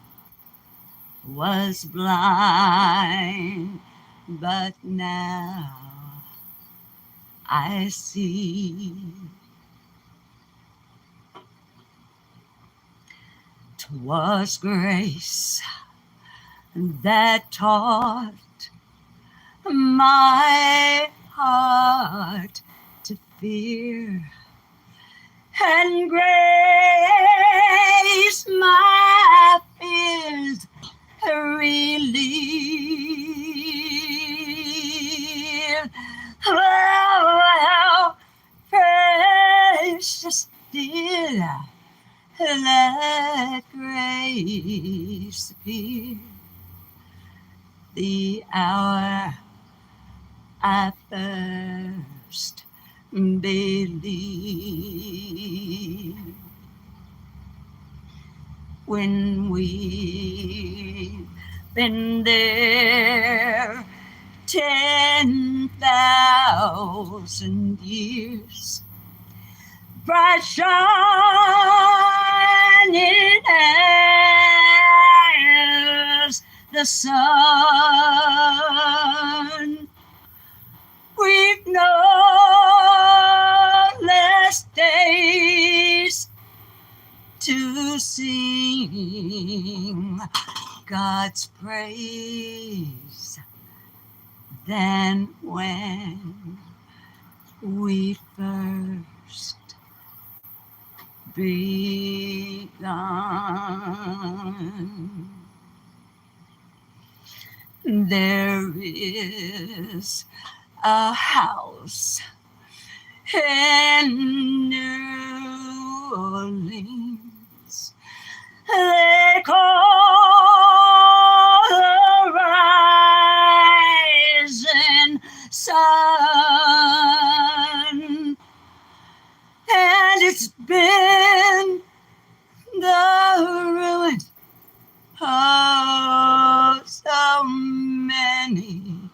Was blind, but now I see. 'Twas grace that taught my heart to fear, and grace my fears relieve. Oh, precious did let grace appear the hour I first believed. When we've been there 10,000 years, bright shining as the sun. We've no less days to sing God's praise than when we first begun. There is a house in New Orleans they call the rising sun, and it's been the ruin of so many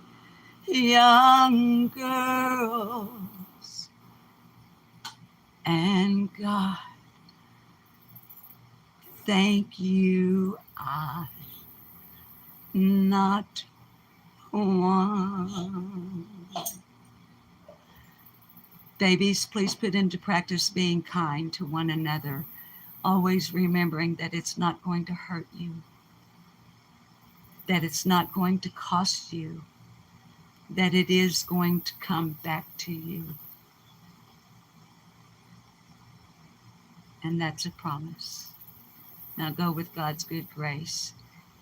young girls. And God, thank you, I not one. Babies, please put into practice being kind to one another, always remembering that it's not going to hurt you, that it's not going to cost you, that it is going to come back to you. And that's a promise. Now go with God's good grace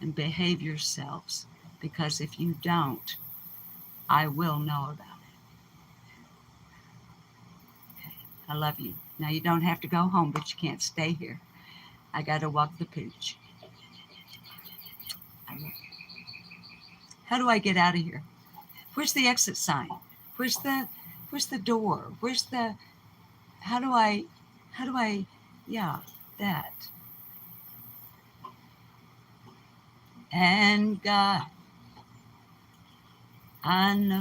and behave yourselves, because if you don't, I will know about it. Okay. I love you. Now you don't have to go home, but you can't stay here. I got to walk the pooch. How do I get out of here? Where's the exit sign? Where's the door? Where's the, how do I, yeah, that. And God, I know